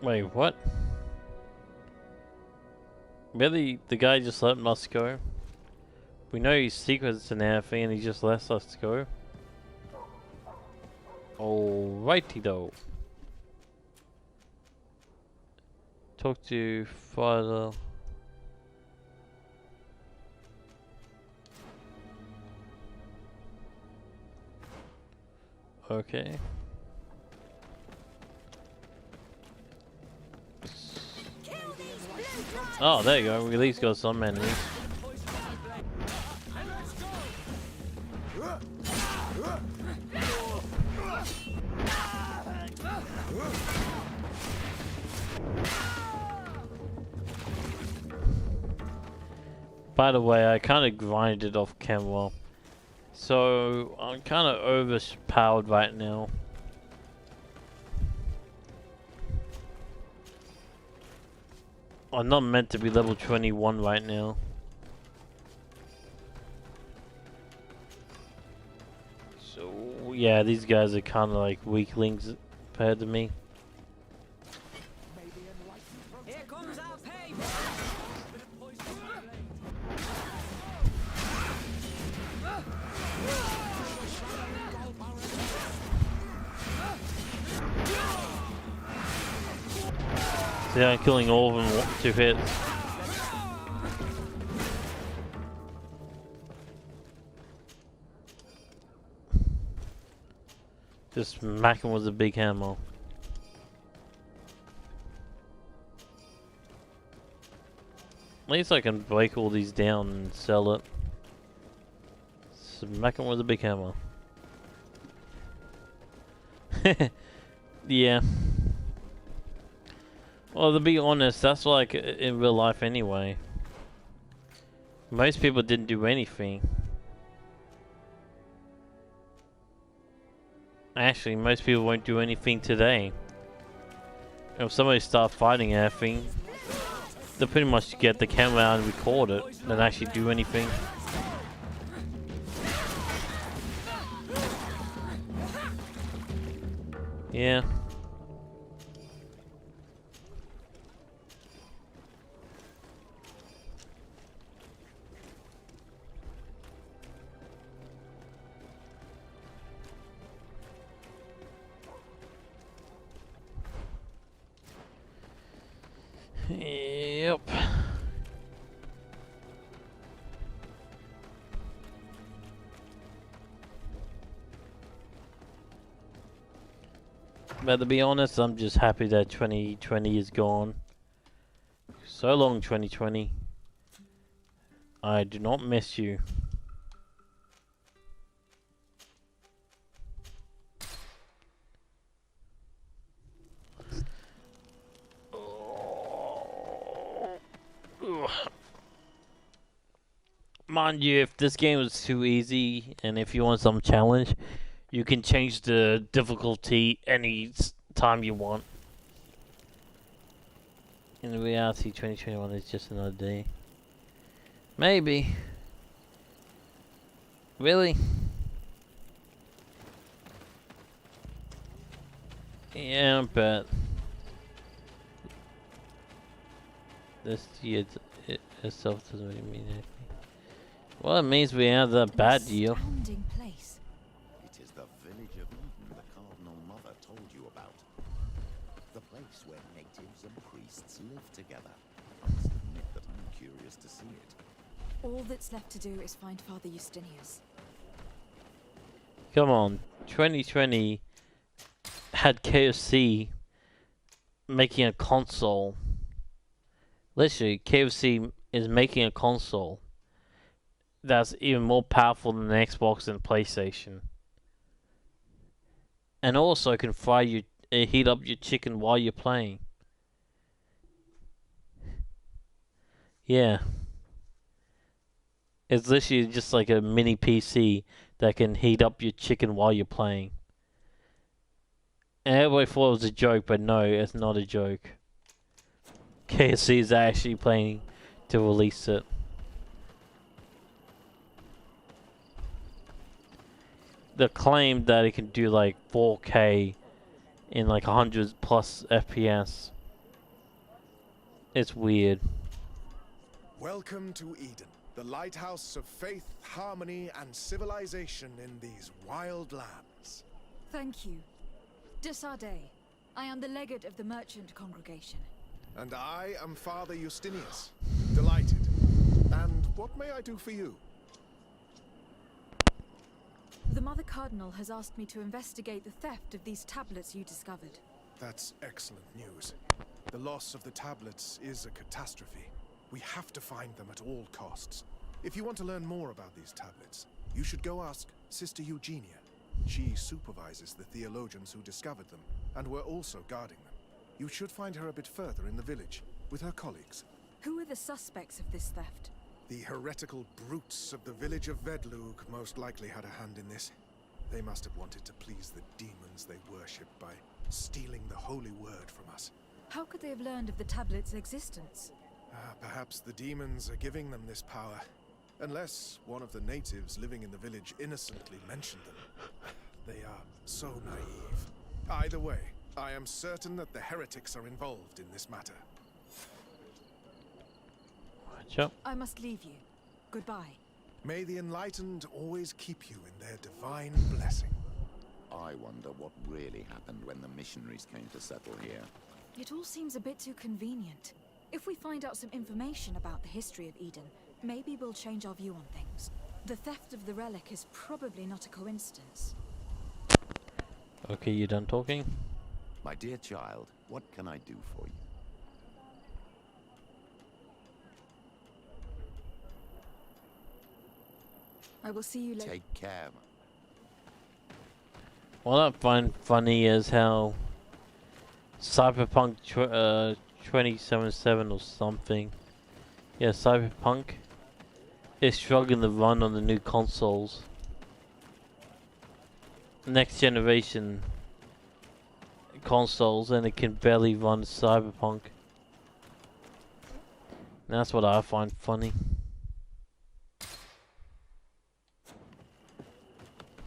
Wait, what? Really? The guy just let us go? We know his secrets and everything and he just lets us go? Alrighty though. Talk to father. Okay. Oh, there you go. We at least got some enemies. By the way, I kind of grinded off camera, so I'm kind of overpowered right now. I'm not meant to be level 21 right now. So yeah, these guys are kind of like weaklings compared to me. Here comes our pay. See, I'm killing all of them in 2 hits. Just smack him with a big hammer. At least I can break all these down and sell it. Smack him with a big hammer. Yeah. Well, to be honest, that's like in real life anyway. Most people didn't do anything. Actually, most people won't do anything today. If somebody starts fighting everything, they'll pretty much get the camera out and record it, than actually do anything. Yeah. Yep. But to be honest, I'm just happy that 2020 is gone. So long, 2020. I do not miss you. Mind you, if this game was too easy and if you want some challenge, you can change the difficulty any time you want. In reality, 2021 is just another day. Maybe. Really? Yeah, but this year itself doesn't really mean anything. Well, it means we have that bad deal. Place. It is the village of Eden the Cardinal Mother told you about. The place where natives and priests live together. I must admit that I'm curious to see it. All that's left to do is find Father Justinius. Come on, 2020 had KFC making a console. Literally, KFC is making a console that's even more powerful than the Xbox and PlayStation. And also can fry you, heat up your chicken while you're playing. Yeah. It's literally just like a mini PC that can heat up your chicken while you're playing. And everybody thought it was a joke, but no, it's not a joke. KFC is actually planning to release it. The claim that it can do like 4K in like 100 plus FPS. It's weird. Welcome to Eden, the lighthouse of faith, harmony, and civilization in these wild lands. Thank you. Desarde. I am the legate of the merchant congregation. And I am Father Justinius. Delighted. And what may I do for you? The Mother Cardinal has asked me to investigate the theft of these tablets you discovered. That's excellent news. The loss of the tablets is a catastrophe. We have to find them at all costs. If you want to learn more about these tablets, you should go ask Sister Eugenia. She supervises the theologians who discovered them, and were also guarding them. You should find her a bit further in the village, with her colleagues. Who are the suspects of this theft? The heretical brutes of the village of Vedlug most likely had a hand in this. They must have wanted to please the demons they worshipped by stealing the holy word from us. How could they have learned of the tablet's existence? Perhaps the demons are giving them this power. Unless one of the natives living in the village innocently mentioned them. They are so naive. Either way, I am certain that the heretics are involved in this matter. Sure. I must leave you. Goodbye. May the enlightened always keep you in their divine blessing. I wonder what really happened when the missionaries came to settle here. It all seems a bit too convenient. If we find out some information about the history of Eden, maybe we'll change our view on things. The theft of the relic is probably not a coincidence. Okay, you done talking? My dear child, what can I do for you? I will see you later. Take care. What I find funny is how Cyberpunk 2077 or something. Yeah, Cyberpunk is struggling to run on the new consoles. Next generation consoles, and it can barely run Cyberpunk. And that's what I find funny.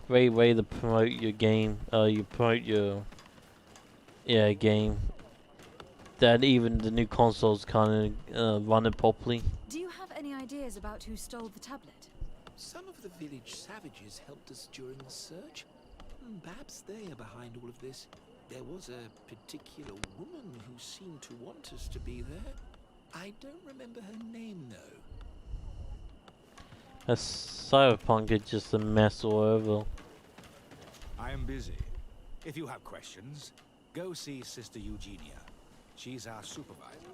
Great way to promote your game. You promote your game. That even the new consoles can't run it properly. Do you have any ideas about who stole the tablet? Some of the village savages helped us during the search. Perhaps they are behind all of this. There was a particular woman who seemed to want us to be there. I don't remember her name, though. Cyberpunk is just a mess all over. I am busy. If you have questions, go see Sister Eugenia. She's our supervisor.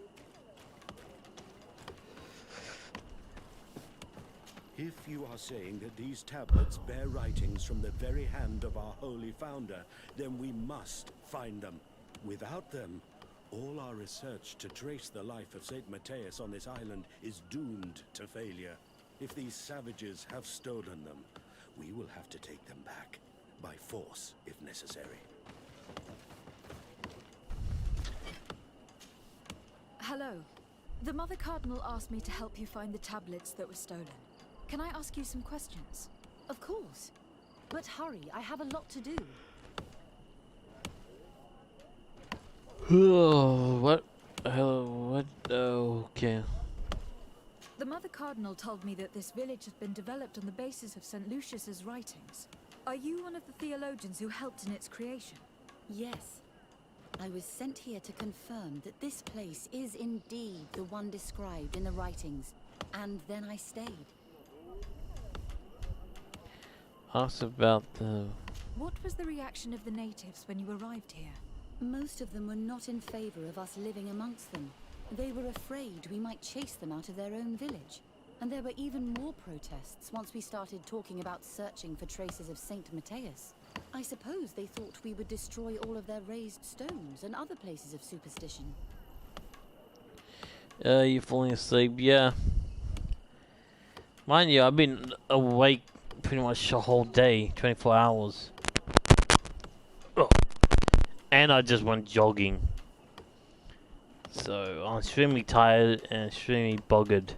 If you are saying that these tablets bear writings from the very hand of our holy founder, then we must find them. Without them, all our research to trace the life of Saint Matthias on this island is doomed to failure. If these savages have stolen them, we will have to take them back, by force if necessary. Hello. The Mother Cardinal asked me to help you find the tablets that were stolen. Can I ask you some questions? Of course. But hurry, I have a lot to do. What? What? Okay. The Mother Cardinal told me that this village has been developed on the basis of St. Lucius's writings. Are you one of the theologians who helped in its creation? Yes. I was sent here to confirm that this place is indeed the one described in the writings, and then I stayed. Ask about the... What was the reaction of the natives when you arrived here? Most of them were not in favor of us living amongst them. They were afraid we might chase them out of their own village. And there were even more protests once we started talking about searching for traces of Saint Matthias. I suppose they thought we would destroy all of their raised stones and other places of superstition. You're falling asleep, yeah. Mind you, I've been awake pretty much the whole day, 24 hours. Oh. And I just went jogging. So, I'm extremely tired and extremely buggered.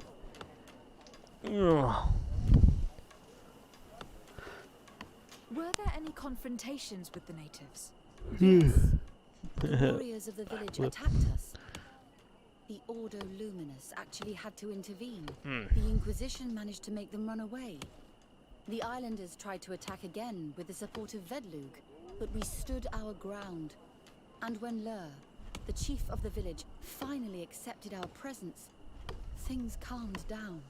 Ugh. Were there any confrontations with the natives? Yes. The warriors of the village attacked us. The Ordo Luminous actually had to intervene. The Inquisition managed to make them run away. The islanders tried to attack again with the support of Vedlug, but we stood our ground. And when Lur, the chief of the village, finally accepted our presence, things calmed down.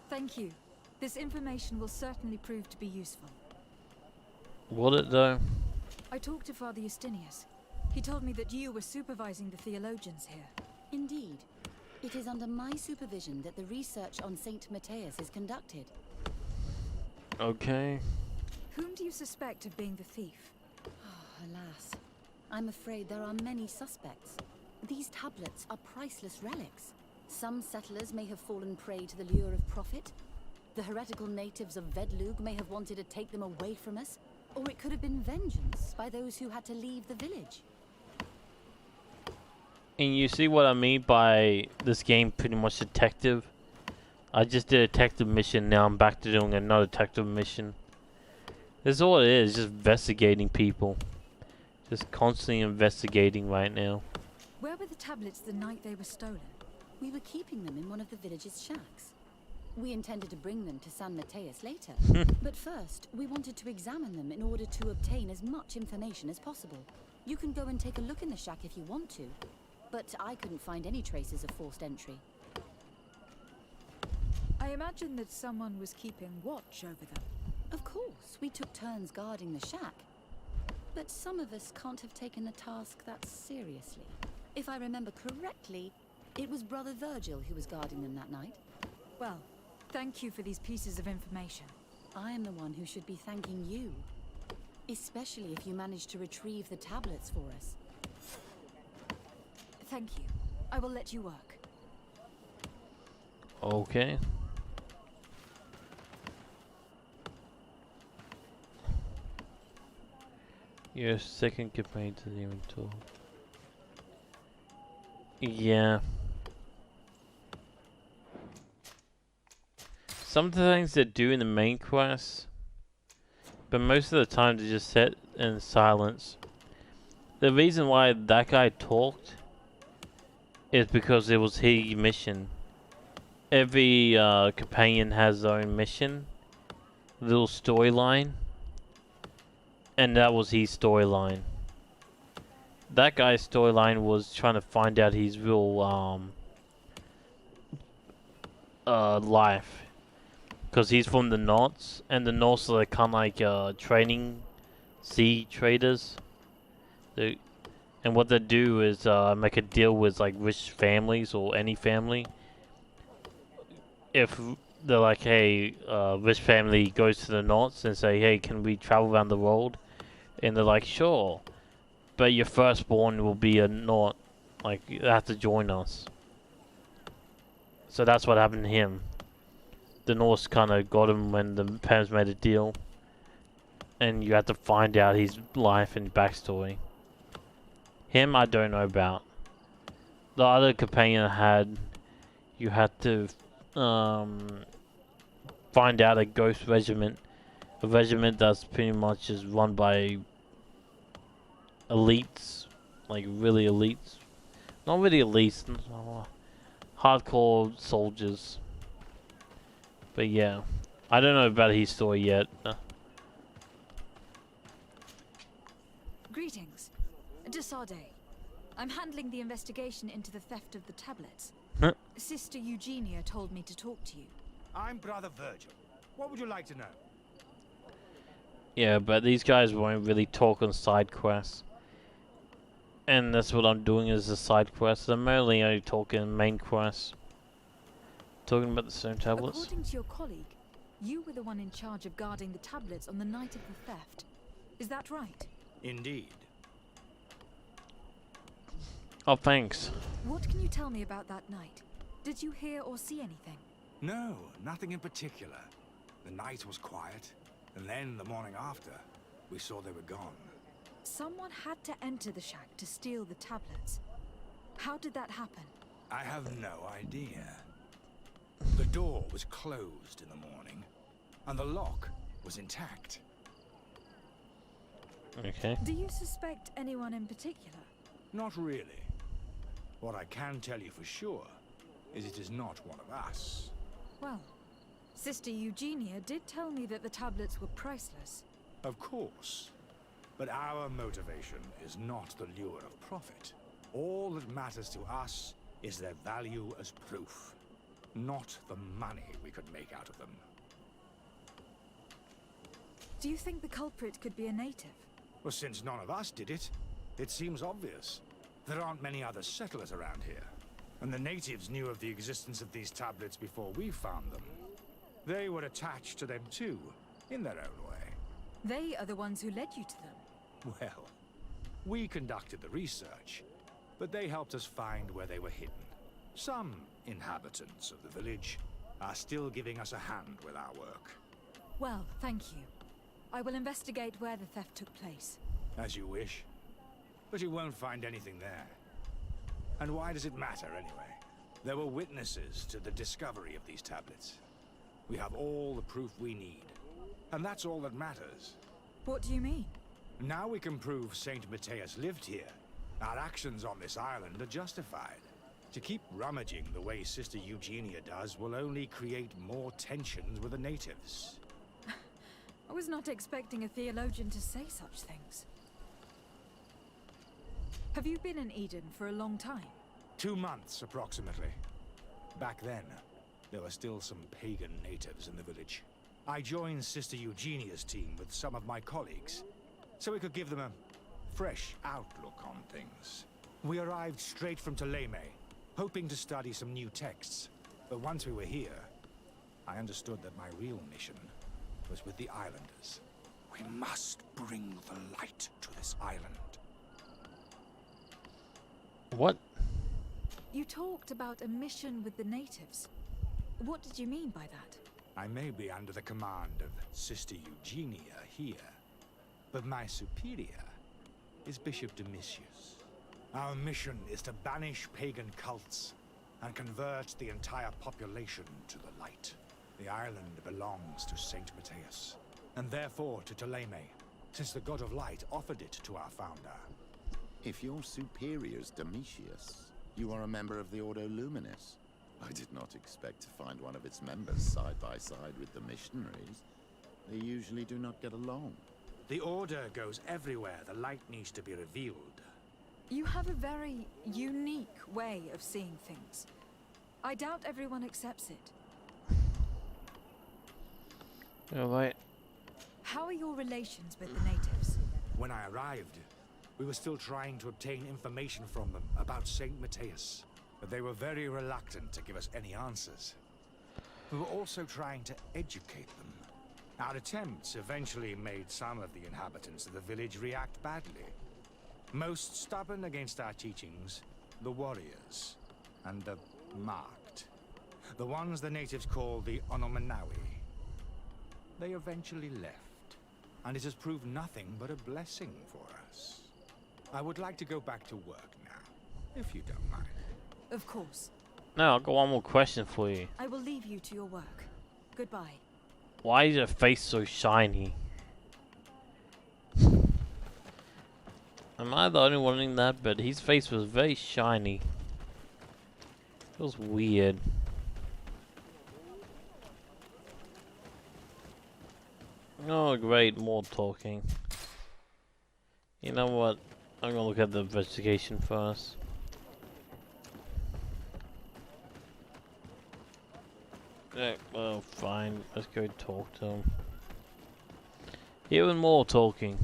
Thank you. This information will certainly prove to be useful. Would it though? I talked to Father Justinius. He told me that you were supervising the theologians here. Indeed. It is under my supervision that the research on Saint Matthias is conducted. Okay. Whom do you suspect of being the thief? Oh, alas. I'm afraid there are many suspects. These tablets are priceless relics. Some settlers may have fallen prey to the lure of profit. The heretical natives of Vedlug may have wanted to take them away from us. Or it could have been vengeance by those who had to leave the village. And you see what I mean by this game pretty much detective? I just did a detective mission, now I'm back to doing another detective mission. This is all it is, just investigating people. Just constantly investigating right now. Where were the tablets the night they were stolen? We were keeping them in one of the village's shacks. We intended to bring them to San Matthias later. But first, we wanted to examine them in order to obtain as much information as possible. You can go and take a look in the shack if you want to. But I couldn't find any traces of forced entry. I imagine that someone was keeping watch over them. Of course, we took turns guarding the shack. But some of us can't have taken the task that seriously. If I remember correctly, it was Brother Virgil who was guarding them that night. Well, thank you for these pieces of information. I am the one who should be thanking you. Especially if you managed to retrieve the tablets for us. Thank you. I will let you work. Okay. Your second campaign to the inventory. Yeah. Some of the things they do in the main quest, but most of the time they just sit in silence. The reason why that guy talked is because it was his mission. Every companion has their own mission, little storyline, and that was his storyline. That guy's storyline was trying to find out his real life, because he's from the North, and the North are kind of like training sea traders. And what they do is make a deal with like rich families or any family. If they're like, hey, rich family goes to the North and say, hey, can we travel around the world? And they're like, sure. But your firstborn will be a North. Like, you have to join us. So that's what happened to him. The Norse kind of got him when the parents made a deal. And you have to find out his life and backstory. Him, I don't know about. The other companion I had, you had to find out a ghost regiment. A regiment that's pretty much is run by elites. Like, really elites. Not really elites. Hardcore soldiers. But yeah. I don't know about his story yet. Greetings. Desade. I'm handling the investigation into the theft of the tablets. Huh? Sister Eugenia told me to talk to you. I'm Brother Virgil. What would you like to know? Yeah, but these guys won't really talk on side quests. And that's what I'm doing is the side quests. I'm only talking main quests. Talking about the same tablets. According to your colleague, you were the one in charge of guarding the tablets on the night of the theft. Is that right? Indeed. Oh, thanks. What can you tell me about that night? Did you hear or see anything? No, nothing in particular. The night was quiet, and then the morning after, we saw they were gone. Someone had to enter the shack to steal the tablets. How did that happen? I have no idea. The door was closed in the morning, and the lock was intact. Okay. Do you suspect anyone in particular? Not really. What I can tell you for sure is it is not one of us. Well, Sister Eugenia did tell me that the tablets were priceless. Of course. But our motivation is not the lure of profit. All that matters to us is their value as proof, not the money we could make out of them. Do you think the culprit could be a native? Well, since none of us did it, it seems obvious. There aren't many other settlers around here, and the natives knew of the existence of these tablets before we found them. They were attached to them too, in their own way. They are the ones who led you to them. Well, we conducted the research, but they helped us find where they were hidden. Some inhabitants of the village are still giving us a hand with our work. Well, thank you. I will investigate where the theft took place. As you wish. But you won't find anything there. And why does it matter anyway? There were witnesses to the discovery of these tablets. We have all the proof we need. And that's all that matters. What do you mean? Now we can prove Saint Matthias lived here. Our actions on this island are justified. To keep rummaging the way Sister Eugenia does will only create more tensions with the natives. I was not expecting a theologian to say such things. Have you been in Eden for a long time? 2 months, approximately. Back then, there were still some pagan natives in the village. I joined Sister Eugenia's team with some of my colleagues, so we could give them a fresh outlook on things. We arrived straight from Ptolemy, hoping to study some new texts. But once we were here, I understood that my real mission was with the islanders. We must bring the light to this island. What? You talked about a mission with the natives. What did you mean by that? I may be under the command of Sister Eugenia here, but my superior is Bishop Domitius. Our mission is to banish pagan cults and convert the entire population to the light. The island belongs to Saint Matthias, and therefore to Ptolemy, since the god of light offered it to our founder. If your superior's Domitius, you are a member of the Ordo Luminis. I did not expect to find one of its members side by side with the missionaries. They usually do not get along. The Order goes everywhere the light needs to be revealed. You have a very unique way of seeing things. I doubt everyone accepts it. Alright. How are your relations with the natives? When I arrived, we were still trying to obtain information from them about Saint Matthias, but they were very reluctant to give us any answers. We were also trying to educate them. Our attempts eventually made some of the inhabitants of the village react badly. Most stubborn against our teachings, the warriors, and the marked. The ones the natives call the Onomanawi. They eventually left, and it has proved nothing but a blessing for us. I would like to go back to work now, if you don't mind. Of course. Now, I've got one more question for you. I will leave you to your work. Goodbye. Why is your face so shiny? Am I the only one in that? But his face was very shiny. It was weird. Oh great, more talking. You know what? I'm gonna look at the investigation first. Yeah, well, fine. Let's go talk to him. Even more talking.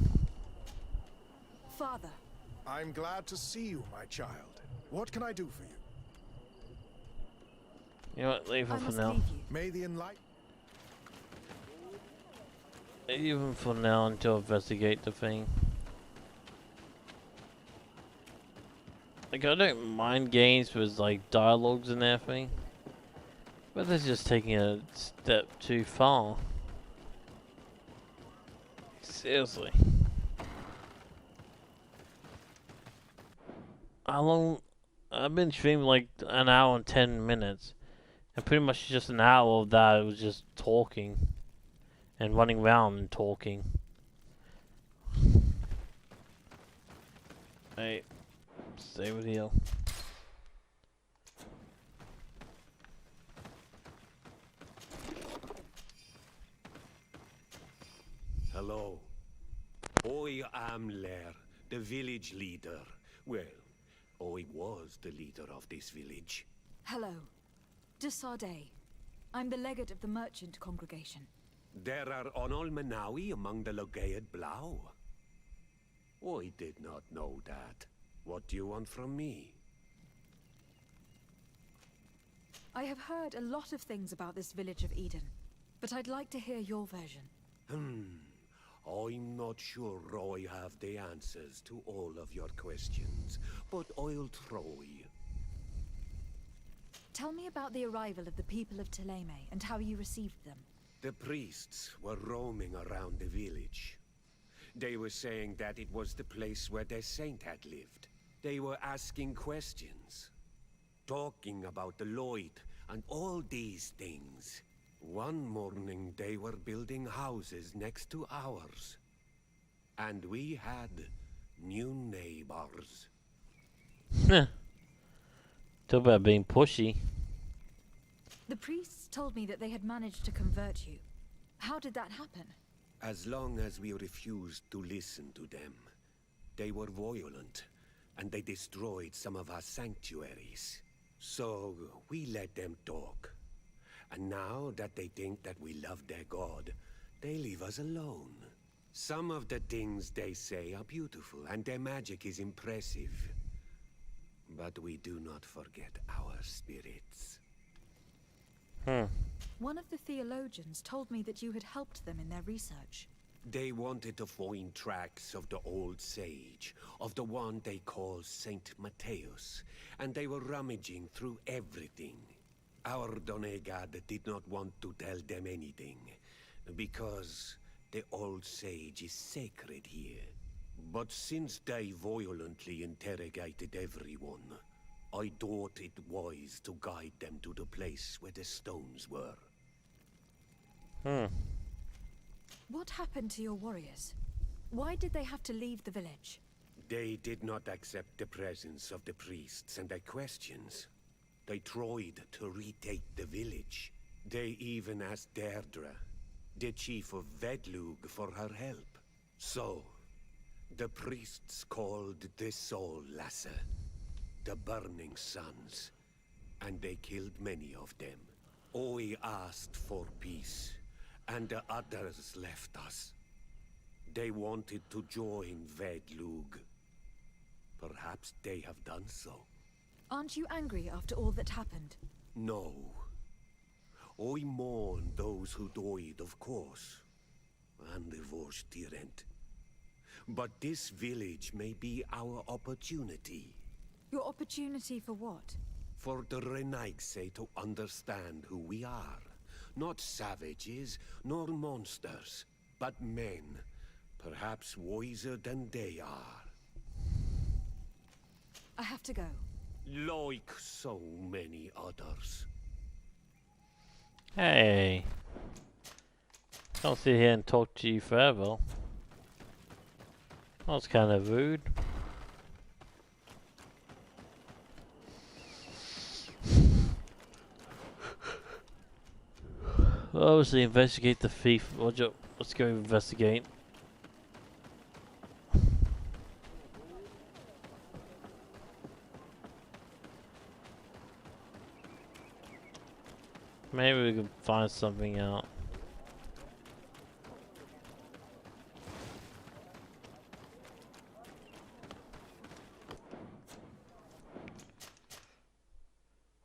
Father. I'm glad to see you, my child. What can I do for you? You know what? Leave him for now. May the enlightened... Even for now, until I investigate the thing. Like, I don't mind games with like dialogues and everything, but they're just taking a step too far. Seriously. How long? I've been streaming like an hour and 10 minutes, and pretty much just an hour of that was just talking and running around and talking. Hey, stay with you. Hello. I am Lair, the village leader. Well, I was the leader of this village. Hello. De Sardet. I'm the legate of the merchant congregation. There are Onol Manawi among the Logead Blau. I did not know that. What do you want from me? I have heard a lot of things about this village of Eden, but I'd like to hear your version. I'm not sure I have the answers to all of your questions, but I'll try. Tell me about the arrival of the people of Thélème and how you received them. The priests were roaming around the village. They were saying that it was the place where their saint had lived. They were asking questions, talking about the Lloyd and all these things. One morning they were building houses next to ours. And we had new neighbors. Talk about being pushy. The priests told me that they had managed to convert you. How did that happen? As long as we refused to listen to them, they were violent, and they destroyed some of our sanctuaries. So we let them talk. And now that they think that we love their god, they leave us alone. Some of the things they say are beautiful, and their magic is impressive. But we do not forget our spirits. One of the theologians told me that you had helped them in their research. They wanted to find tracks of the old sage, of the one they call Saint Matthäus, and they were rummaging through everything. Our Donegad did not want to tell them anything, because the old sage is sacred here. But since they violently interrogated everyone, I thought it wise to guide them to the place where the stones were. What happened to your warriors? Why did they have to leave the village? They did not accept the presence of the priests and their questions. They tried to retake the village. They even asked Deirdre, the chief of Vedlug, for her help. So, the priests called the Soul Lasser, the Burning Suns, and they killed many of them. I asked for peace, and the others left us. They wanted to join Vedlug. Perhaps they have done so. Aren't you angry after all that happened? No. I mourn those who died, of course, and the Vorstyrent. But this village may be our opportunity. Your opportunity for what? For the Renaigse to understand who we are. Not savages, nor monsters, but men, perhaps wiser than they are. I have to go. Like so many others. Hey. Can't sit here and talk to you forever. That's kind of rude. Obviously investigate the thief. Let's go investigate. Maybe we can find something out.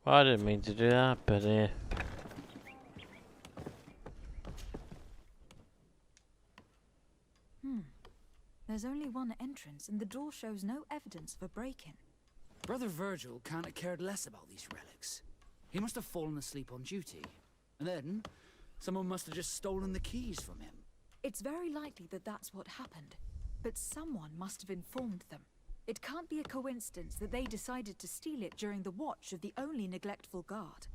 Well, I didn't mean to do that, but There's only one entrance, and the door shows no evidence of a break-in. Brother Virgil can't have cared less about these relics. He must have fallen asleep on duty. And then, someone must have just stolen the keys from him. It's very likely that that's what happened. But someone must have informed them. It can't be a coincidence that they decided to steal it during the watch of the only neglectful guard.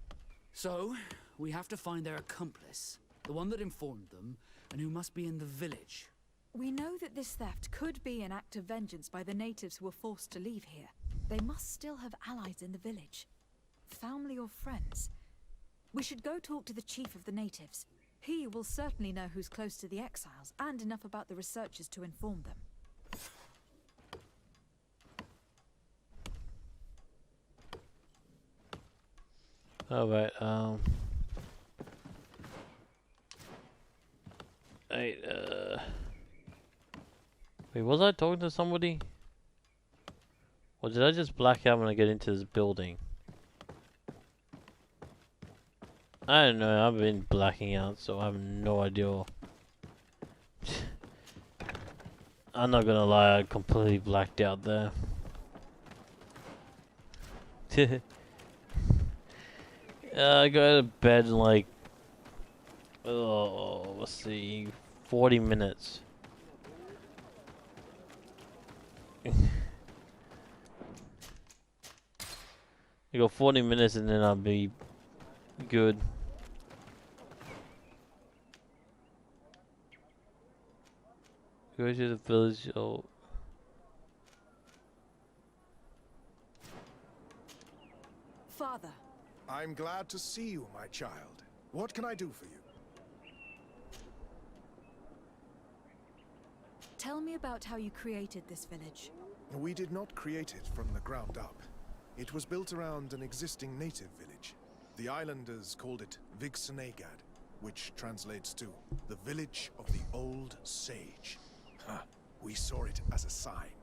So, we have to find their accomplice, the one that informed them, and who must be in the village. We know that this theft could be an act of vengeance by the natives who were forced to leave here. They must still have allies in the village. Family or friends. We should go talk to the chief of the natives. He will certainly know who's close to the exiles, and enough about the researchers to inform them. Alright, wait, was I talking to somebody? Or did I just black out when I get into this building? I don't know, I've been blacking out, so I have no idea. I'm not gonna lie, I completely blacked out there. I go to bed in like, oh, let's see, 40 minutes. You go 40 minutes and then I'll be good. Go to the village. Oh. Father. I'm glad to see you, my child. What can I do for you? Tell me about how you created this village. We did not create it from the ground up. It was built around an existing native village. The islanders called it Vixenagad, which translates to the village of the old sage. We saw it as a sign.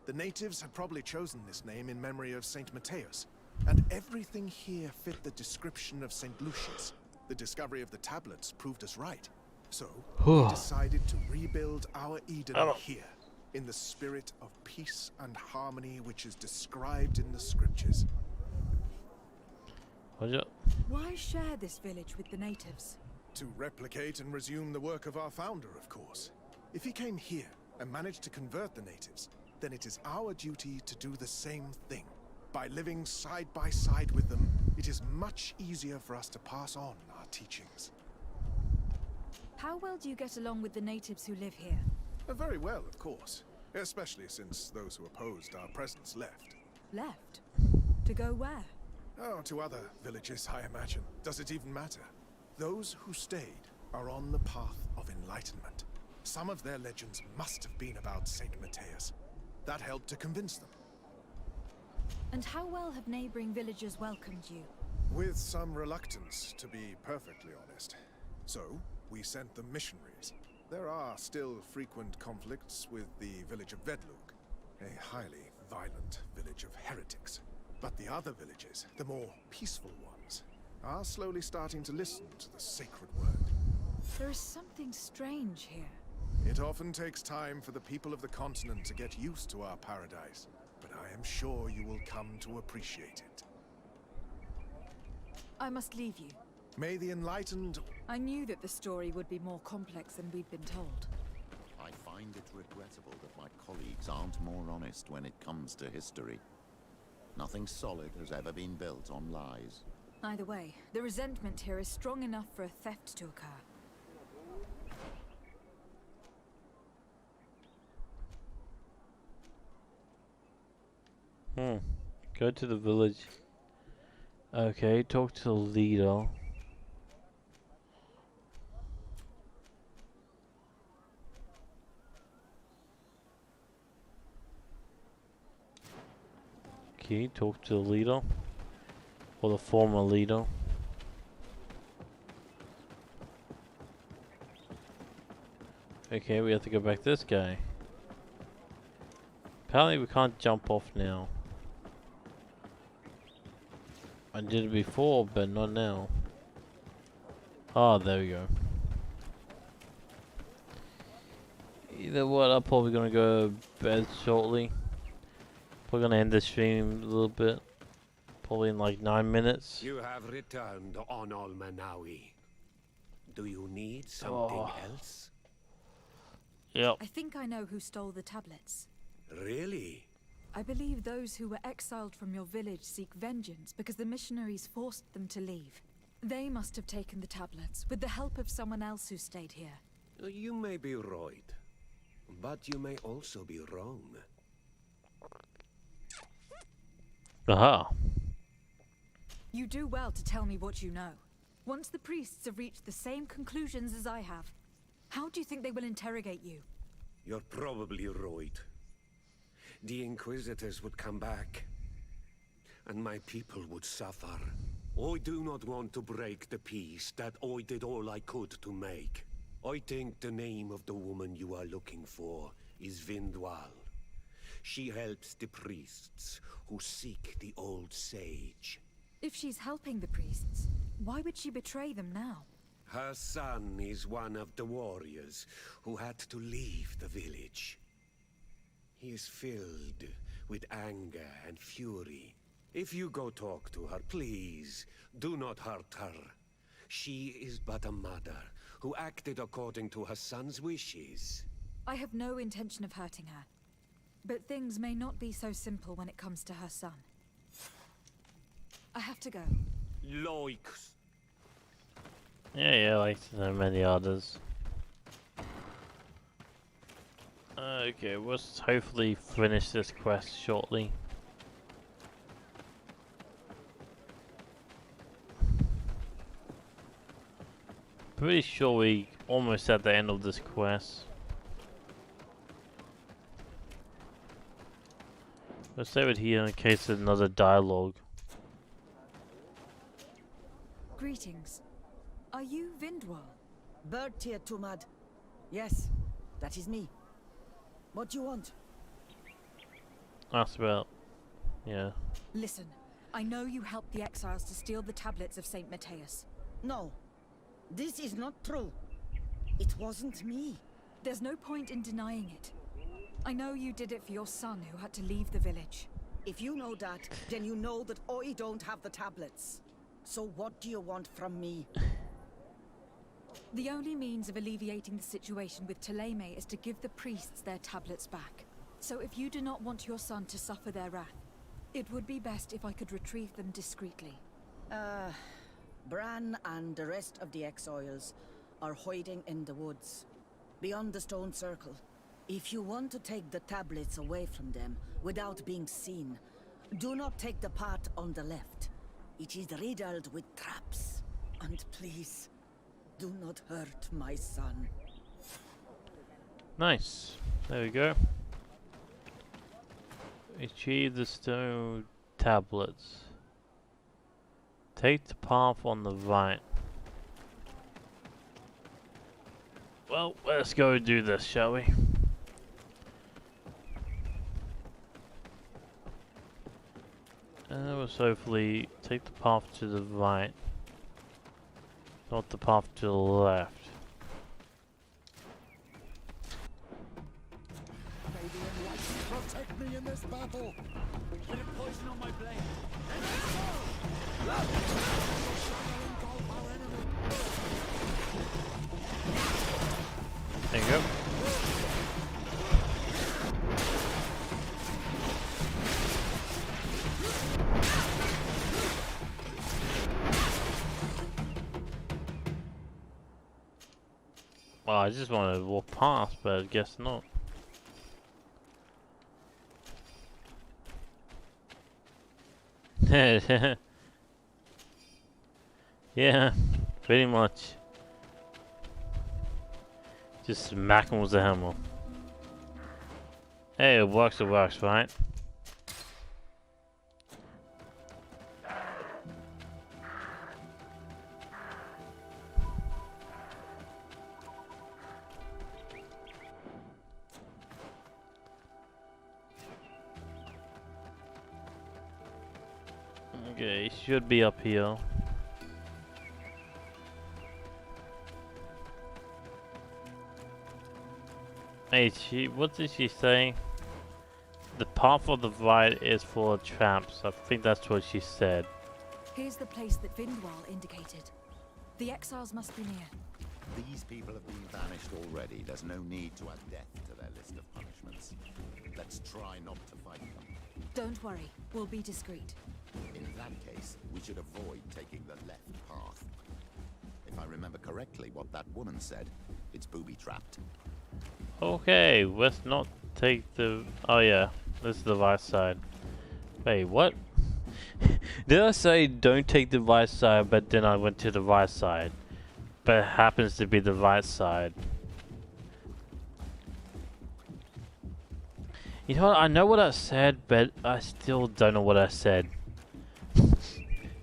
The natives had probably chosen this name in memory of Saint Mateus, and everything here fit the description of Saint Lucius. The discovery of the tablets proved us right. So, we decided to rebuild our Eden here, in the spirit of peace and harmony which is described in the scriptures. Why share this village with the natives? To replicate and resume the work of our founder, of course. If he came here and managed to convert the natives, then it is our duty to do the same thing. By living side by side with them, it is much easier for us to pass on our teachings. How well do you get along with the natives who live here? Very well, of course. Especially since those who opposed our presence left. Left? To go where? Oh, to other villages, I imagine. Does it even matter? Those who stayed are on the path of enlightenment. Some of their legends must have been about Saint Mateus. That helped to convince them. And how well have neighboring villagers welcomed you? With some reluctance, to be perfectly honest. So, we sent them missionaries. There are still frequent conflicts with the village of Vedlug, a highly violent village of heretics. But the other villages, the more peaceful ones, are slowly starting to listen to the sacred word. There is something strange here. It often takes time for the people of the continent to get used to our paradise, but I am sure you will come to appreciate it. I must leave you. May the enlightened... I knew that the story would be more complex than we'd been told. I find it regrettable that my colleagues aren't more honest when it comes to history. Nothing solid has ever been built on lies. Either way, the resentment here is strong enough for a theft to occur. Go to the village. Okay, talk to the leader. Okay, talk to the leader. Or the former leader. Okay, we have to go back to this guy. Apparently we can't jump off now. I did it before, but not now. Oh, there we go. You know what? I'm probably gonna go to bed shortly. Probably gonna end the stream a little bit. Probably in like 9 minutes. You have returned on Almanawi. Do you need something else? Yep. I think I know who stole the tablets. Really? I believe those who were exiled from your village seek vengeance because the missionaries forced them to leave. They must have taken the tablets with the help of someone else who stayed here. You may be right, but you may also be wrong. Aha. You do well to tell me what you know. Once the priests have reached the same conclusions as I have, how do you think they will interrogate you? You're probably right. The Inquisitors would come back, and my people would suffer. I do not want to break the peace that I did all I could to make. I think the name of the woman you are looking for is Vindwal. She helps the priests who seek the old sage. If she's helping the priests, why would she betray them now? Her son is one of the warriors who had to leave the village. He is filled with anger and fury. If you go talk to her, please, do not hurt her. She is but a mother who acted according to her son's wishes. I have no intention of hurting her. But things may not be so simple when it comes to her son. I have to go. Loix. Yeah, like so many others. Okay, let's hopefully finish this quest shortly. Pretty sure we almost at the end of this quest. Let's save it here in case there's another dialogue. Greetings. Are you Vindwal? Bertir Tumad. Yes, that is me. What do you want? That's about, yeah. Listen, I know you helped the exiles to steal the tablets of Saint Matthias. No, this is not true. It wasn't me. There's no point in denying it. I know you did it for your son who had to leave the village. If you know that, then you know that I don't have the tablets. So what do you want from me? The only means of alleviating the situation with Thélème is to give the priests their tablets back. So if you do not want your son to suffer their wrath, it would be best if I could retrieve them discreetly. Bran and the rest of the exiles are hiding in the woods, beyond the stone circle. If you want to take the tablets away from them without being seen, do not take the path on the left. It is riddled with traps. And please, do not hurt my son. Nice. There we go. Achieve the stone tablets. Take the path on the right. Well, let's go do this, shall we? Let's hopefully take the path to the right, not the path to the left. Protect me in this battle! Bit of poison on my blade. There you go. Well, I just wanted to walk past, but I guess not. Yeah, pretty much. Just smack him with the hammer. Hey, it works, right? Okay, should be up here. Hey, what did she say? The path of the right is full of traps. I think that's what she said. Here's the place that Vindwal indicated. The exiles must be near. These people have been banished already. There's no need to add death to their list of punishments. Let's try not to fight them. Don't worry, we'll be discreet. In that case, we should avoid taking the left path. If I remember correctly what that woman said, it's booby-trapped. Okay, let's not take the... Oh yeah, this is the right side. Wait, what? Did I say don't take the right side, but then I went to the right side? But it happens to be the right side. You know what, I know what I said, but I still don't know what I said.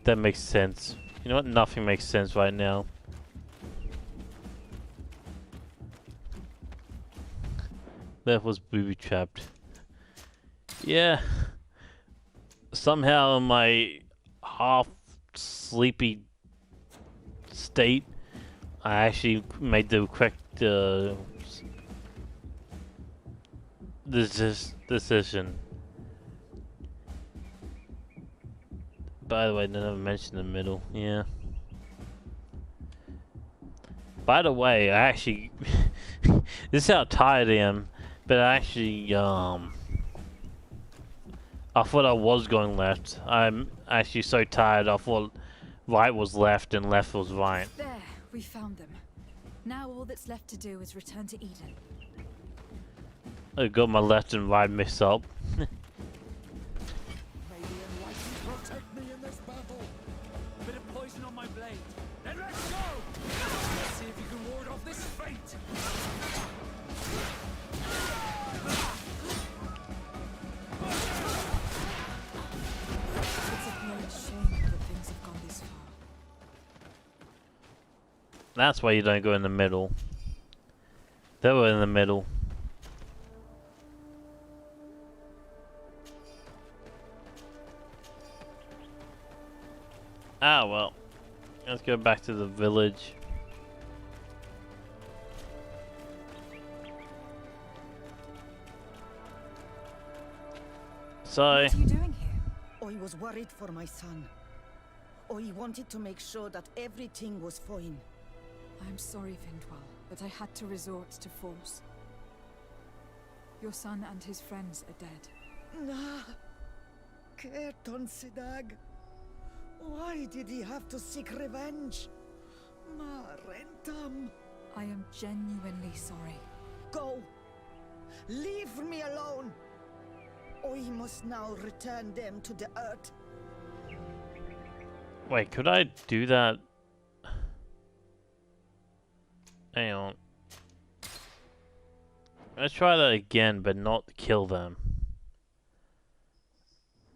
That makes sense. You know what, nothing makes sense right now. That was booby-trapped. Yeah. Somehow in my half-sleepy state, I actually made the correct decision. By the way, I never mentioned the middle. Yeah. By the way, I actually... this is how tired I am. But actually, I thought I was going left. I'm actually so tired, I thought right was left and left was right. There, we found them. Now all that's left to do is return to Eden. I got my left and right mixed up. Protect me in this battle. A bit of poison on my blade. Then let's go! Let's see if you can ward off this fate. It's a great shame that things have gone this far. That's why you don't go in the middle. They were in the middle. Ah, well. Let's go back to the village. So... What are you doing here? I was worried for my son. I wanted to make sure that everything was fine. I'm sorry, Vindwal, but I had to resort to force. Your son and his friends are dead. Nah. Kerton Sidag. Why did he have to seek revenge? Ma Rentam. I am genuinely sorry. Go. Leave me alone. I must now return them to the earth. Wait, could I do that? Hang on. Let's try that again, but not kill them.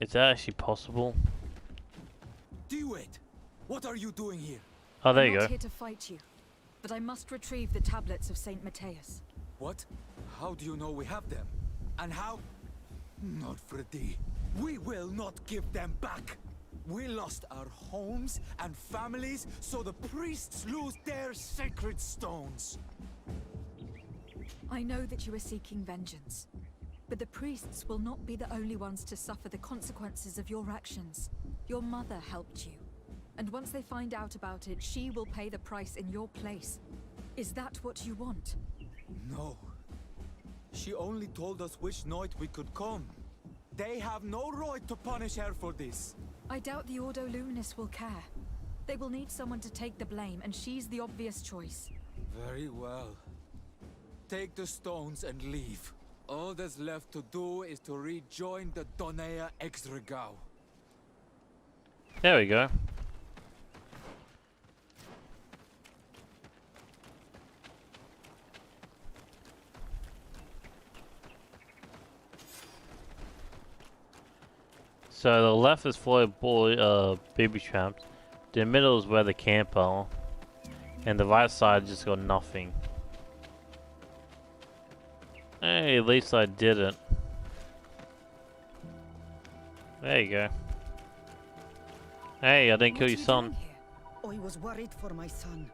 Is that actually possible? Do it! What are you doing here? Oh, there I'm you not go. here to fight you, but I must retrieve the tablets of Saint Matthias. What? How do you know we have them? And how? Not for thee. We will not give them back. We lost our homes and families, so the priests lose their sacred stones. I know that you are seeking vengeance, but the priests will not be the only ones to suffer the consequences of your actions. Your mother helped you, and once they find out about it, she will pay the price in your place. Is that what you want? No. She only told us which night we could come. They have no right to punish her for this. I doubt the Ordo Luminous will care. They will need someone to take the blame, and she's the obvious choice. Very well. Take the stones and leave. All that's left to do is to rejoin the Donea Exregao. There we go. So the left is full of baby traps. The middle is where the camp are. And the right side just got nothing. Hey, at least I didn't. There you go. Hey, I didn't kill your son. I was worried for my son.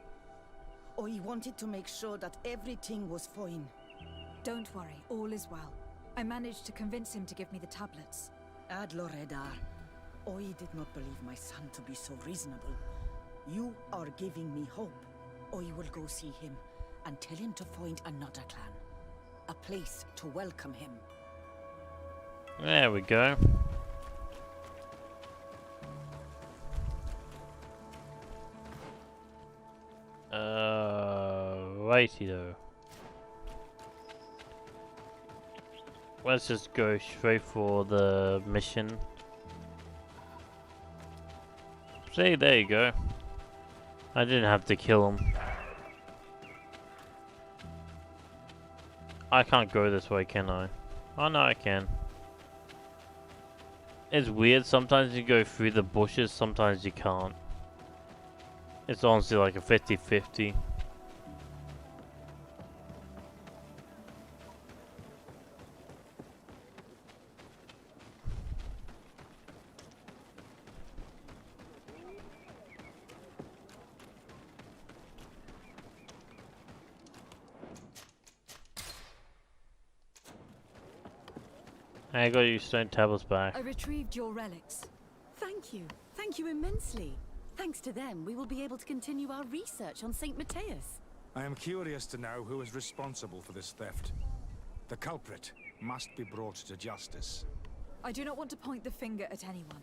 I wanted to make sure that everything was fine. Don't worry, all is well. I managed to convince him to give me the tablets. Ad Loredar, I did not believe my son to be so reasonable. You are giving me hope. I will go see him and tell him to find another clan. A place to welcome him. There we go. Righty though. Let's just go straight for the mission. See, there you go. I didn't have to kill him. I can't go this way, can I? Oh no, I can. It's weird, sometimes you go through the bushes, sometimes you can't. It's honestly like a 50-50. I got your stone tablets back. I retrieved your relics. Thank you. Thank you immensely. Thanks to them, we will be able to continue our research on St. Matthias. I am curious to know who is responsible for this theft. The culprit must be brought to justice. I do not want to point the finger at anyone.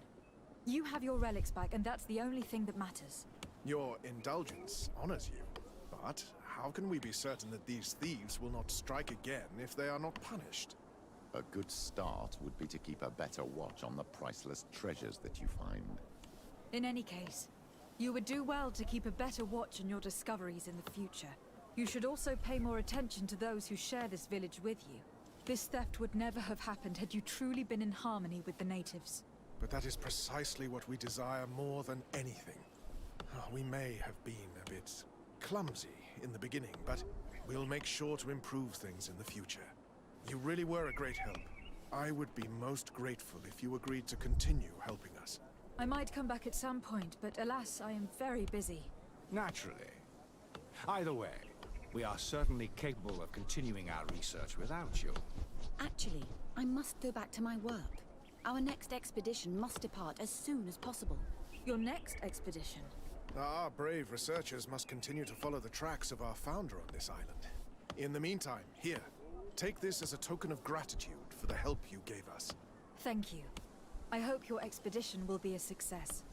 You have your relics back, and that's the only thing that matters. Your indulgence honors you, but how can we be certain that these thieves will not strike again if they are not punished? A good start would be to keep a better watch on the priceless treasures that you find. In any case, you would do well to keep a better watch on your discoveries in the future. You should also pay more attention to those who share this village with you. This theft would never have happened had you truly been in harmony with the natives. But that is precisely what we desire more than anything. We may have been a bit clumsy in the beginning, but we'll make sure to improve things in the future. You really were a great help. I would be most grateful if you agreed to continue helping us. I might come back at some point, but alas, I am very busy. Naturally. Either way, we are certainly capable of continuing our research without you. Actually, I must go back to my work. Our next expedition must depart as soon as possible. Your next expedition? Our brave researchers must continue to follow the tracks of our founder on this island. In the meantime, here, take this as a token of gratitude for the help you gave us. Thank you. I hope your expedition will be a success.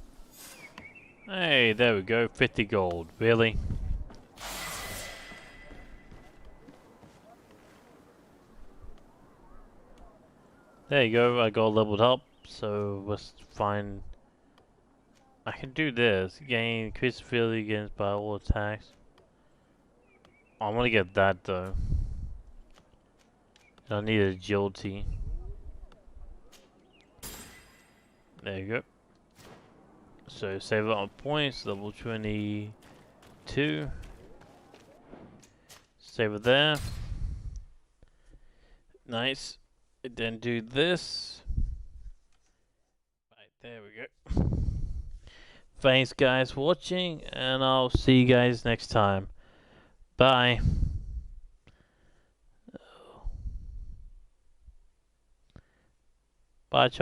Hey, there we go. 50 gold. Really? There you go. I got leveled up. So let's find. I can do this. Gain increased ability against by all attacks. I want to get that though. I need agility. There you go. So save it on points, level 22. Save it there. Nice. Then do this. Right, there we go. Thanks guys for watching, and I'll see you guys next time. Bye. Bye,